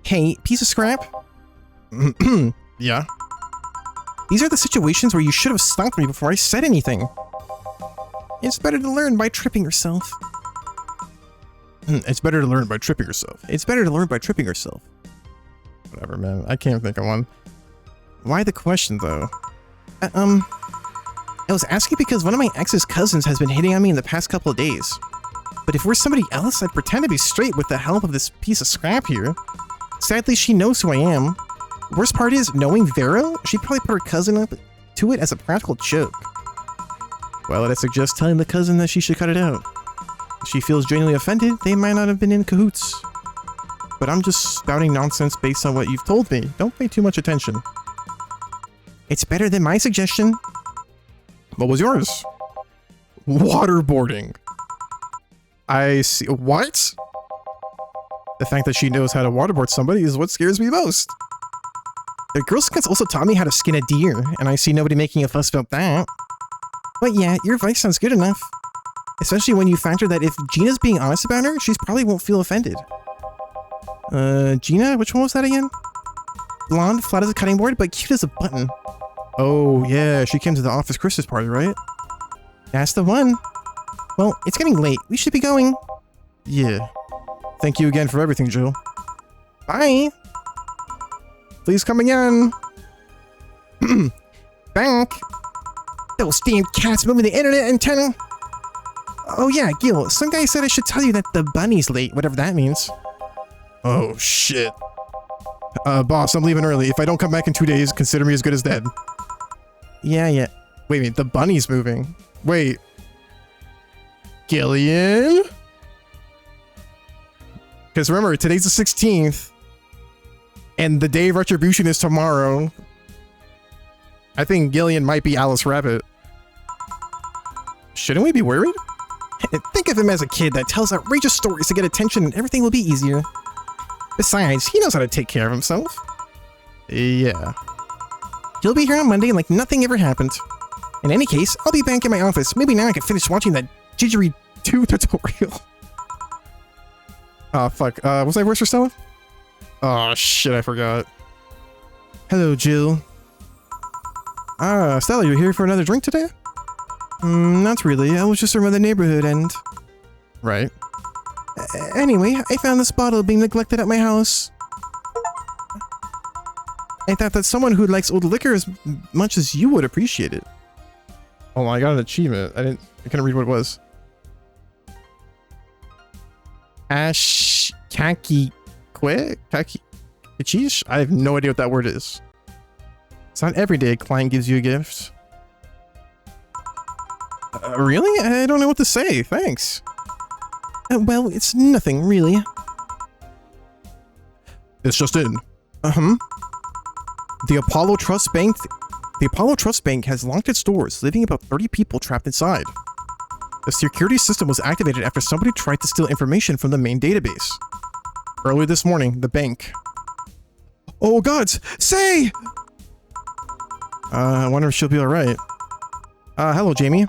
Hey, piece of scrap? Yeah? These are the situations where you should have stopped me before I said anything. It's better to learn by tripping yourself. It's better to learn by tripping yourself. It's better to learn by tripping yourself. Whatever, man. I can't think of one. Why the question, though? I was asking because one of my ex's cousins has been hitting on me in the past couple of days. But if we're somebody else, I'd pretend to be straight with the help of this piece of scrap here. Sadly, she knows who I am. Worst part is, knowing Vero, she'd probably put her cousin up to it as a practical joke. Well, I'd suggest telling the cousin that she should cut it out. If she feels genuinely offended, they might not have been in cahoots. But I'm just spouting nonsense based on what you've told me. Don't pay too much attention. It's better than my suggestion. What was yours? Waterboarding. I see. What? The fact that she knows how to waterboard somebody is what scares me most. The Girl Scouts also taught me how to skin a deer, and I see nobody making a fuss about that. But yeah, your advice sounds good enough. Especially when you factor that if Gina's being honest about her, she probably won't feel offended. Gina? Which one was that again? Blonde, flat as a cutting board, but cute as a button. Oh, yeah, she came to the office Christmas party, right? That's the one. Well, it's getting late. We should be going. Yeah. Thank you again for everything, Jill. Bye. Please come again. Back. Those damn cats moving the internet antenna. Oh yeah, Gil, some guy said I should tell you that the bunny's late, whatever that means. Oh, shit. Boss, I'm leaving early. If I don't come back in 2 days, consider me as good as dead. Yeah. Wait, the bunny's moving. Wait. Gillian? Because remember, today's the 16th, and the day of retribution is tomorrow. I think Gillian might be Alice Rabbit. Shouldn't we be worried? Think of him as a kid that tells outrageous stories to get attention and everything will be easier. Besides, he knows how to take care of himself. Yeah. He'll be here on Monday like nothing ever happened. In any case, I'll be back in my office. Maybe now I can finish watching that Jiggery 2 tutorial. Oh, fuck. Was I voice for Stella? Oh, shit, I forgot. Hello, Jill. Stella, you here for another drink today? Not really. I was just around the neighborhood and... Right. Anyway, I found this bottle being neglected at my house. I thought that someone who likes old liquor as much as you would appreciate it. Hold on, I got an achievement. I couldn't read what it was. Kaki Kachish? I have no idea what that word is. It's not every day a client gives you a gift. Really? I don't know what to say. Thanks. Well, it's nothing, really. It's just in. The Apollo Trust Bank has locked its doors, leaving about 30 people trapped inside. The security system was activated after somebody tried to steal information from the main database. Early this morning, the bank. Oh gods! Say! I wonder if she'll be alright. Hello, Jamie.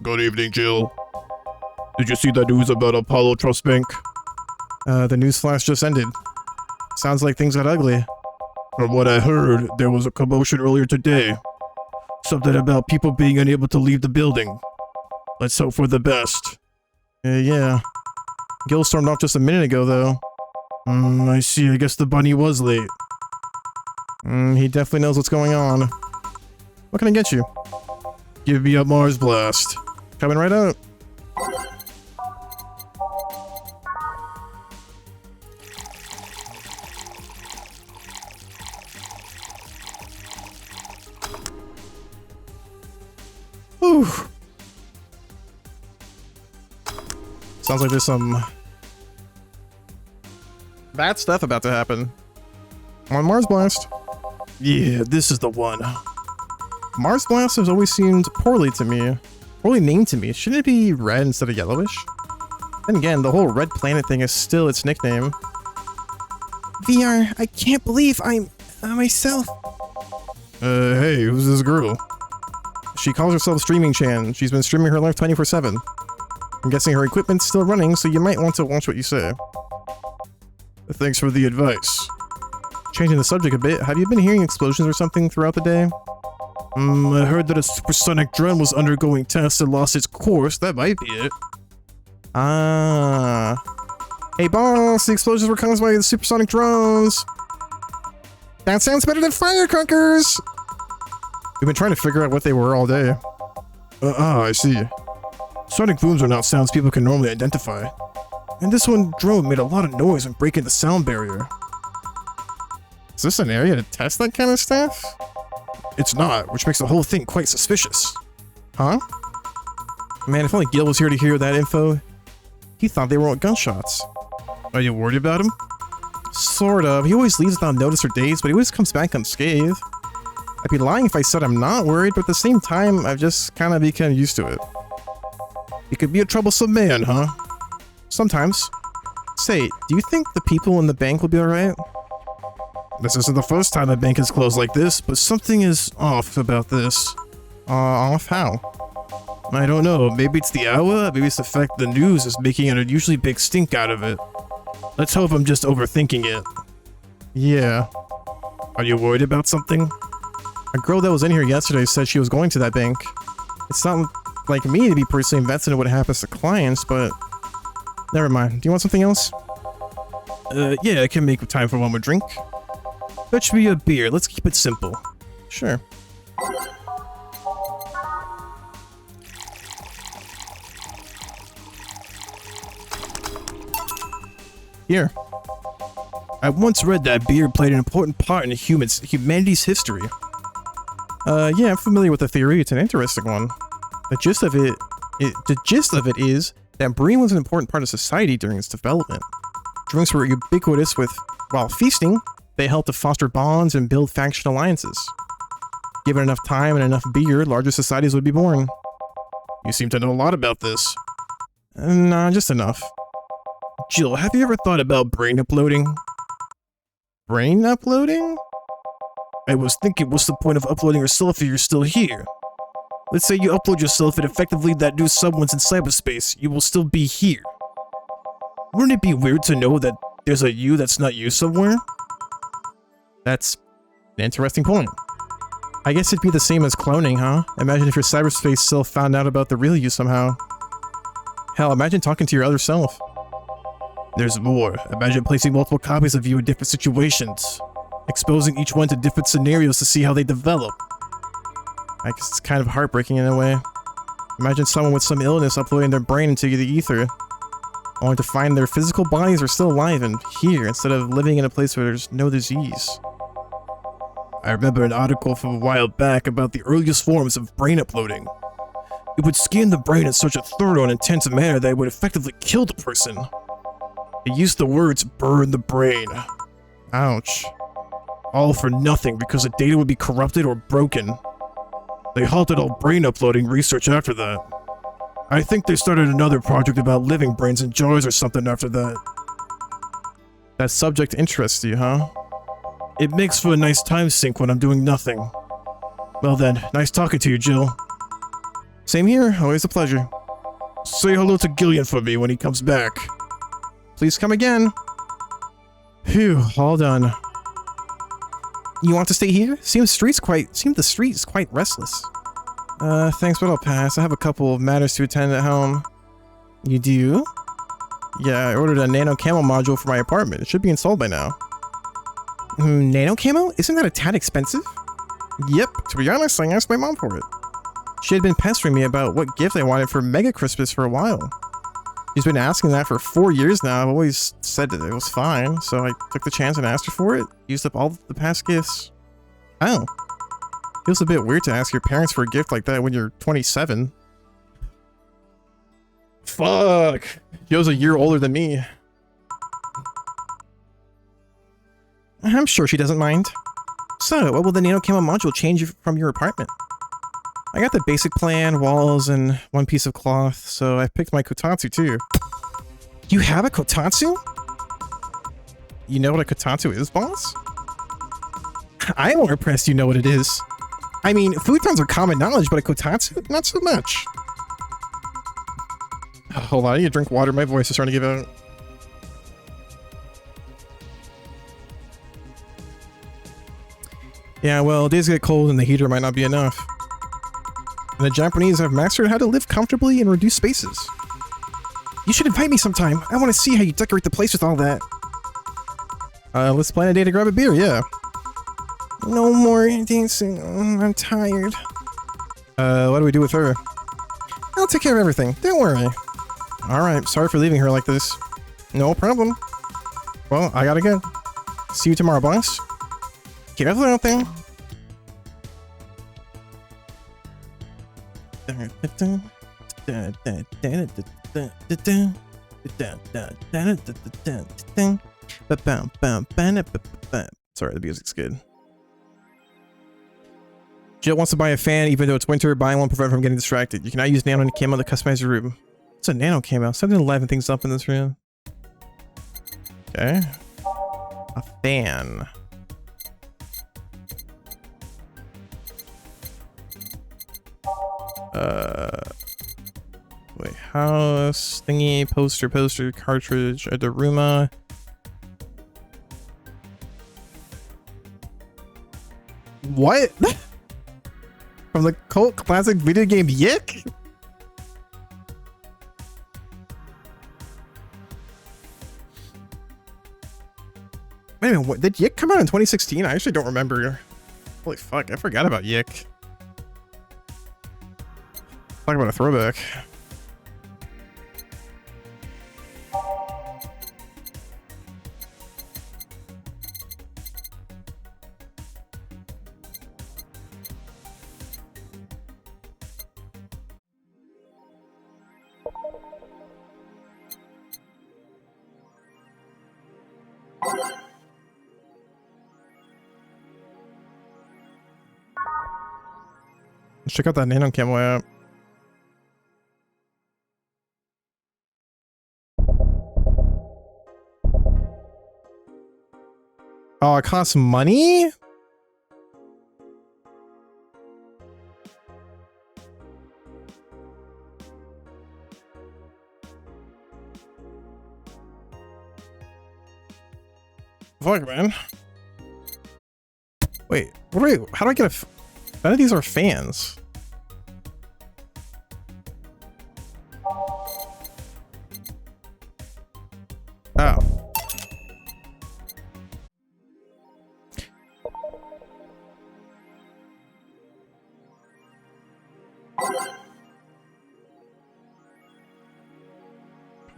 Good evening, Jill. Did you see the news about Apollo Trust Bank? The news flash just ended. Sounds like things got ugly. From what I heard, there was a commotion earlier today. Something about people being unable to leave the building. Let's hope for the best. Yeah. Gil stormed off just a minute ago, though. I see. I guess the bunny was late. He definitely knows what's going on. What can I get you? Give me a Mars blast. Coming right up. Whew. Sounds like there's some bad stuff about to happen. On Mars Blast. Yeah, this is the one. Mars Blast has always seemed poorly named to me. Shouldn't it be red instead of yellowish? Then again, the whole red planet thing is still its nickname. VR, I can't believe I'm myself. Hey, who's this girl? She calls herself Streaming Chan. She's been streaming her life 24/7. I'm guessing her equipment's still running, so you might want to watch what you say. Thanks for the advice. Changing the subject a bit, have you been hearing explosions or something throughout the day? I heard that a supersonic drone was undergoing tests and lost its course. That might be it. Ah. Hey boss, the explosions were caused by the supersonic drones. That sounds better than firecrackers! We've been trying to figure out what they were all day. I see. Sonic booms are not sounds people can normally identify. And this one drone made a lot of noise and breaking the sound barrier. Is this an area to test that kind of stuff? It's not, which makes the whole thing quite suspicious. Huh? Man, if only Gil was here to hear that info. He thought they were all gunshots. Are you worried about him? Sort of. He always leaves without notice for days, but he always comes back unscathed. I'd be lying if I said I'm not worried, but at the same time, I've just kind of become used to it. He could be a troublesome man, huh? Sometimes. Say, do you think the people in the bank will be alright? This isn't the first time a bank is closed like this, but something is off about this. Off how? I don't know. Maybe it's the hour, maybe it's the fact the news is making an unusually big stink out of it. Let's hope I'm just overthinking it. Yeah. Are you worried about something? A girl that was in here yesterday said she was going to that bank. It's not like me to be personally invested in what happens to clients, but... Never mind. Do you want something else? Yeah, I can make time for one more drink. Fetch me a beer. Let's keep it simple. Sure. Here. I once read that beer played an important part in humanity's history. Yeah, I'm familiar with the theory. It's an interesting one. The gist of it is that brewing was an important part of society during its development. Drinks were ubiquitous while feasting, they helped to foster bonds and build faction alliances. Given enough time and enough beer, larger societies would be born. You seem to know a lot about this. Nah, just enough. Jill, have you ever thought about brain uploading? Brain uploading? I was thinking, what's the point of uploading yourself if you're still here? Let's say you upload yourself and effectively that new someone's in cyberspace, you will still be here. Wouldn't it be weird to know that there's a you that's not you somewhere? That's an interesting point. I guess it'd be the same as cloning, huh? Imagine if your cyberspace self found out about the real you somehow. Hell, imagine talking to your other self. There's more. Imagine placing multiple copies of you in different situations, exposing each one to different scenarios to see how they develop. I guess it's kind of heartbreaking in a way. Imagine someone with some illness uploading their brain into the ether, only to find their physical bodies are still alive and here instead of living in a place where there's no disease. I remember an article from a while back about the earliest forms of brain uploading. It would scan the brain in such a thorough and intense manner that it would effectively kill the person. It used the words, "burn the brain." Ouch. All for nothing because the data would be corrupted or broken. They halted all brain uploading research after that. I think they started another project about living brains in jars or something after that. That subject interests you, huh? It makes for a nice time sink when I'm doing nothing. Well then, nice talking to you, Jill. Same here, always a pleasure. Say hello to Gillian for me when he comes back. Please come again. Phew, all done. You want to stay here? Seems the street is quite restless. Thanks, but I'll pass. I have a couple of matters to attend at home. You do? Yeah, I ordered a nano camo module for my apartment. It should be installed by now. Nano camo? Isn't that a tad expensive? Yep, to be honest, I asked my mom for it. She had been pestering me about what gift I wanted for Mega Christmas for a while. She's been asking that for 4 years now. I've always said that it was fine, so I took the chance and asked her for it. Used up all the past gifts. Oh. Feels a bit weird to ask your parents for a gift like that when you're 27. Fuck! Joe's a year older than me. I'm sure she doesn't mind. So, what will the nano camo module change from your apartment? I got the basic plan, walls, and one piece of cloth, so I picked my kotatsu too. You have a kotatsu? You know what a kotatsu is, boss? I'm more impressed you know what it is. I mean, futons are common knowledge, but a kotatsu? Not so much. Oh, hold on, I need to drink water. My voice is starting to give out. Yeah, well, days get cold and the heater might not be enough. And the Japanese have mastered how to live comfortably in reduced spaces. You should invite me sometime. I want to see how you decorate the place with all that. Let's plan a day to grab a beer, yeah. No more dancing. I'm tired. What do we do with her? I'll take care of everything. Don't worry. Alright, sorry for leaving her like this. No problem. Well, I gotta go. See you tomorrow, boss. Careful out there. Sorry, the music's good. Jill wants to buy a fan even though it's winter. Buying one prevent her from getting distracted. You cannot use nano camo to customize your room. What's a nano camo? Something to liven things up in this room. Okay. A fan. Wait, house, thingy, poster, cartridge, Daruma. What? From the cult classic video game Yick? Wait a minute, what, did Yick come out in 2016? I actually don't remember. Holy fuck, I forgot about Yick. Talk about a throwback. Let's check out that nano camo app. Oh, it costs money? Fuck, man. Wait, how do I get a... None of these are fans. Oh.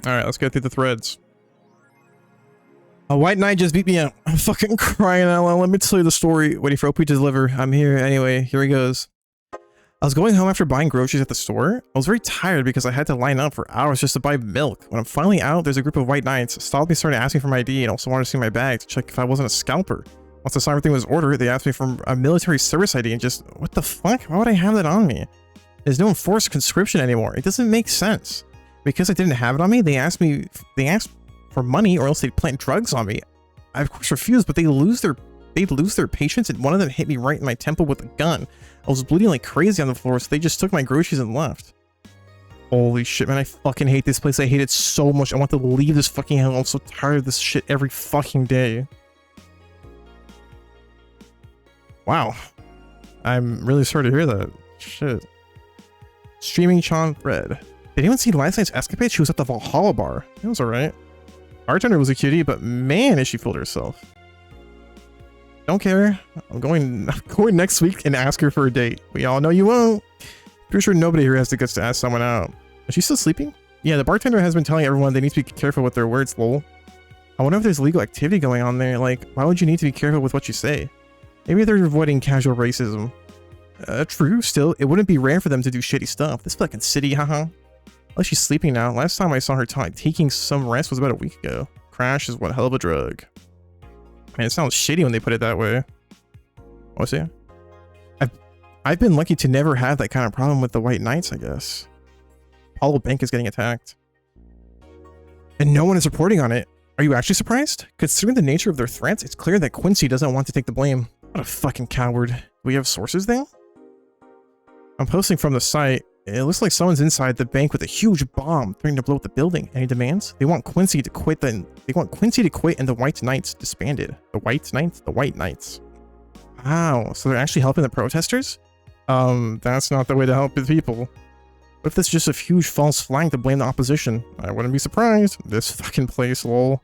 Alright, let's go through the threads. A white knight just beat me out. I'm fucking crying out loud. Let me tell you the story. Waiting for OP to deliver. I'm here. Anyway, here he goes. I was going home after buying groceries at the store. I was very tired because I had to line up for hours just to buy milk. When I'm finally out, there's a group of white knights. Stopped me, started asking for my ID, and also wanted to see my bag to check if I wasn't a scalper. Once I saw everything was ordered, they asked me for a military service ID and just, what the fuck? Why would I have that on me? There's no enforced conscription anymore. It doesn't make sense. Because I didn't have it on me, they asked for money or else they'd plant drugs on me. I of course refused, but they'd lose their patience, and one of them hit me right in my temple with a gun. I was bleeding like crazy on the floor, so they just took my groceries and left. Holy shit, man, I fucking hate this place. I hate it so much. I want to leave this fucking hell. I'm so tired of this shit every fucking day. Wow. I'm really sorry to hear that. Shit. Streaming Sean Fred. Did anyone see last night's escapade? She was at the Valhalla bar. It was alright. Bartender was a cutie, but man, is she fooled herself. Don't care. I'm going next week and ask her for a date. We all know you won't. Pretty sure nobody here has the guts to ask someone out. Is she still sleeping? Yeah, the bartender has been telling everyone they need to be careful with their words, lol. I wonder if there's legal activity going on there. Like, why would you need to be careful with what you say? Maybe they're avoiding casual racism. True, still, it wouldn't be rare for them to do shitty stuff. This fucking city, haha. Well, she's sleeping now. Last time I saw her taking some rest was about a week ago. Crash is one hell of a drug. Man, it sounds shitty when they put it that way. What's it? I've been lucky to never have that kind of problem with the White Knights, I guess. Apollo Bank is getting attacked. And no one is reporting on it. Are you actually surprised? Considering the nature of their threats, it's clear that Quincy doesn't want to take the blame. What a fucking coward. Do we have sources there? I'm posting from the site. It looks like someone's inside the bank with a huge bomb threatening to blow up the building. Any demands? They want Quincy to quit and the White Knights disbanded. The White Knights? The White Knights. Wow, so they're actually helping the protesters? That's not the way to help the people. What if this is just a huge false flag to blame the opposition? I wouldn't be surprised. This fucking place, lol.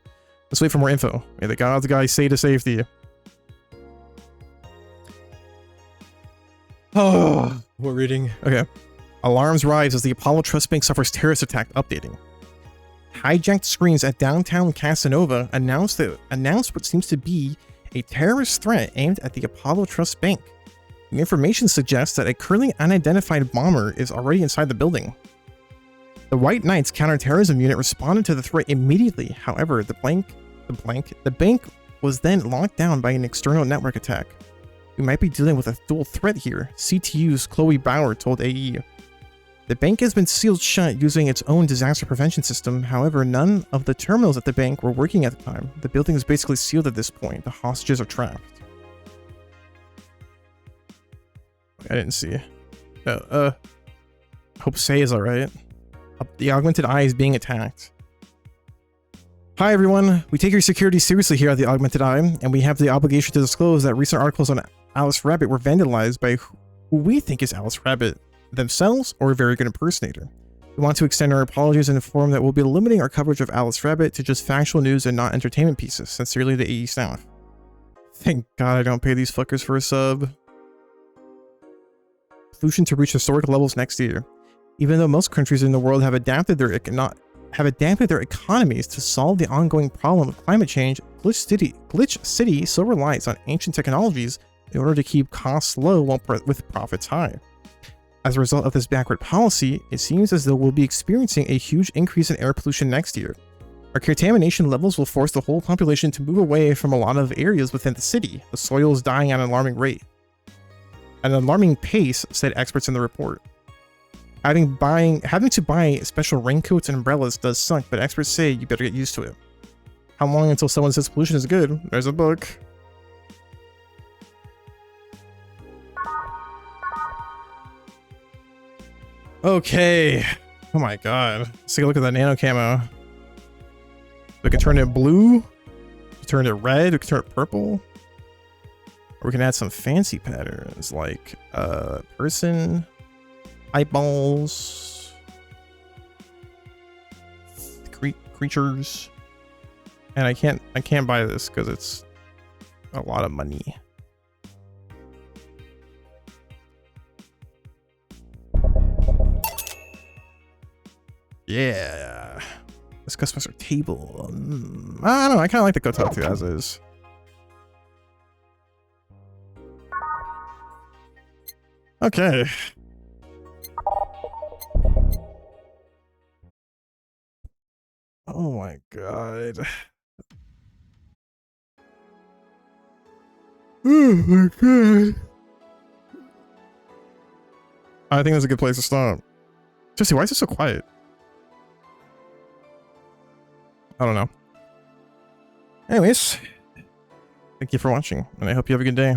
Let's wait for more info. May the gods guide say to safety. Oh, we're reading. Okay. Alarms rise as the Apollo Trust Bank suffers terrorist attack. Updating. Hijacked screens at downtown Casanova announced what seems to be a terrorist threat aimed at the Apollo Trust Bank. The information suggests that a currently unidentified bomber is already inside the building. The White Knights counterterrorism unit responded to the threat immediately. However, the bank was then locked down by an external network attack. We might be dealing with a dual threat here, CTU's Chloe Bauer told AE. The bank has been sealed shut using its own disaster prevention system. However, none of the terminals at the bank were working at the time. The building is basically sealed at this point. The hostages are trapped. I didn't see. Hope Say is alright. The Augmented Eye is being attacked. Hi everyone, we take your security seriously here at the Augmented Eye, and we have the obligation to disclose that recent articles on Alice Rabbit were vandalized by who we think is Alice Rabbit themselves or a very good impersonator. We want to extend our apologies and inform that we'll be limiting our coverage of Alice Rabbit to just factual news and not entertainment pieces. Sincerely, the AE staff. Thank God I don't pay these fuckers for a sub. Pollution to reach historic levels next year. Even though most countries in the world have adapted their economies to solve the ongoing problem of climate change, Glitch City still relies on ancient technologies in order to keep costs low with profits high. As a result of this backward policy, it seems as though we'll be experiencing a huge increase in air pollution next year. Our contamination levels will force the whole population to move away from a lot of areas within the city. The soil is dying at an alarming rate. At an alarming pace, said experts in the report. Having to buy special raincoats and umbrellas does suck, but experts say you better get used to it. How long until someone says pollution is good? There's a book. Okay. Oh my god. Let's take a look at that nano camo. We can turn it blue. We can turn it red. We can turn it purple. Or we can add some fancy patterns like person, eyeballs, creatures. And I can't buy this because it's a lot of money. Yeah. Let's customize our table. I don't know. I kind of like the Kotatsu as is. Okay. Oh my god. Oh my god. I think that's a good place to stop. Jesse, why is it so quiet? I don't know. Anyways, thank you for watching, and I hope you have a good day.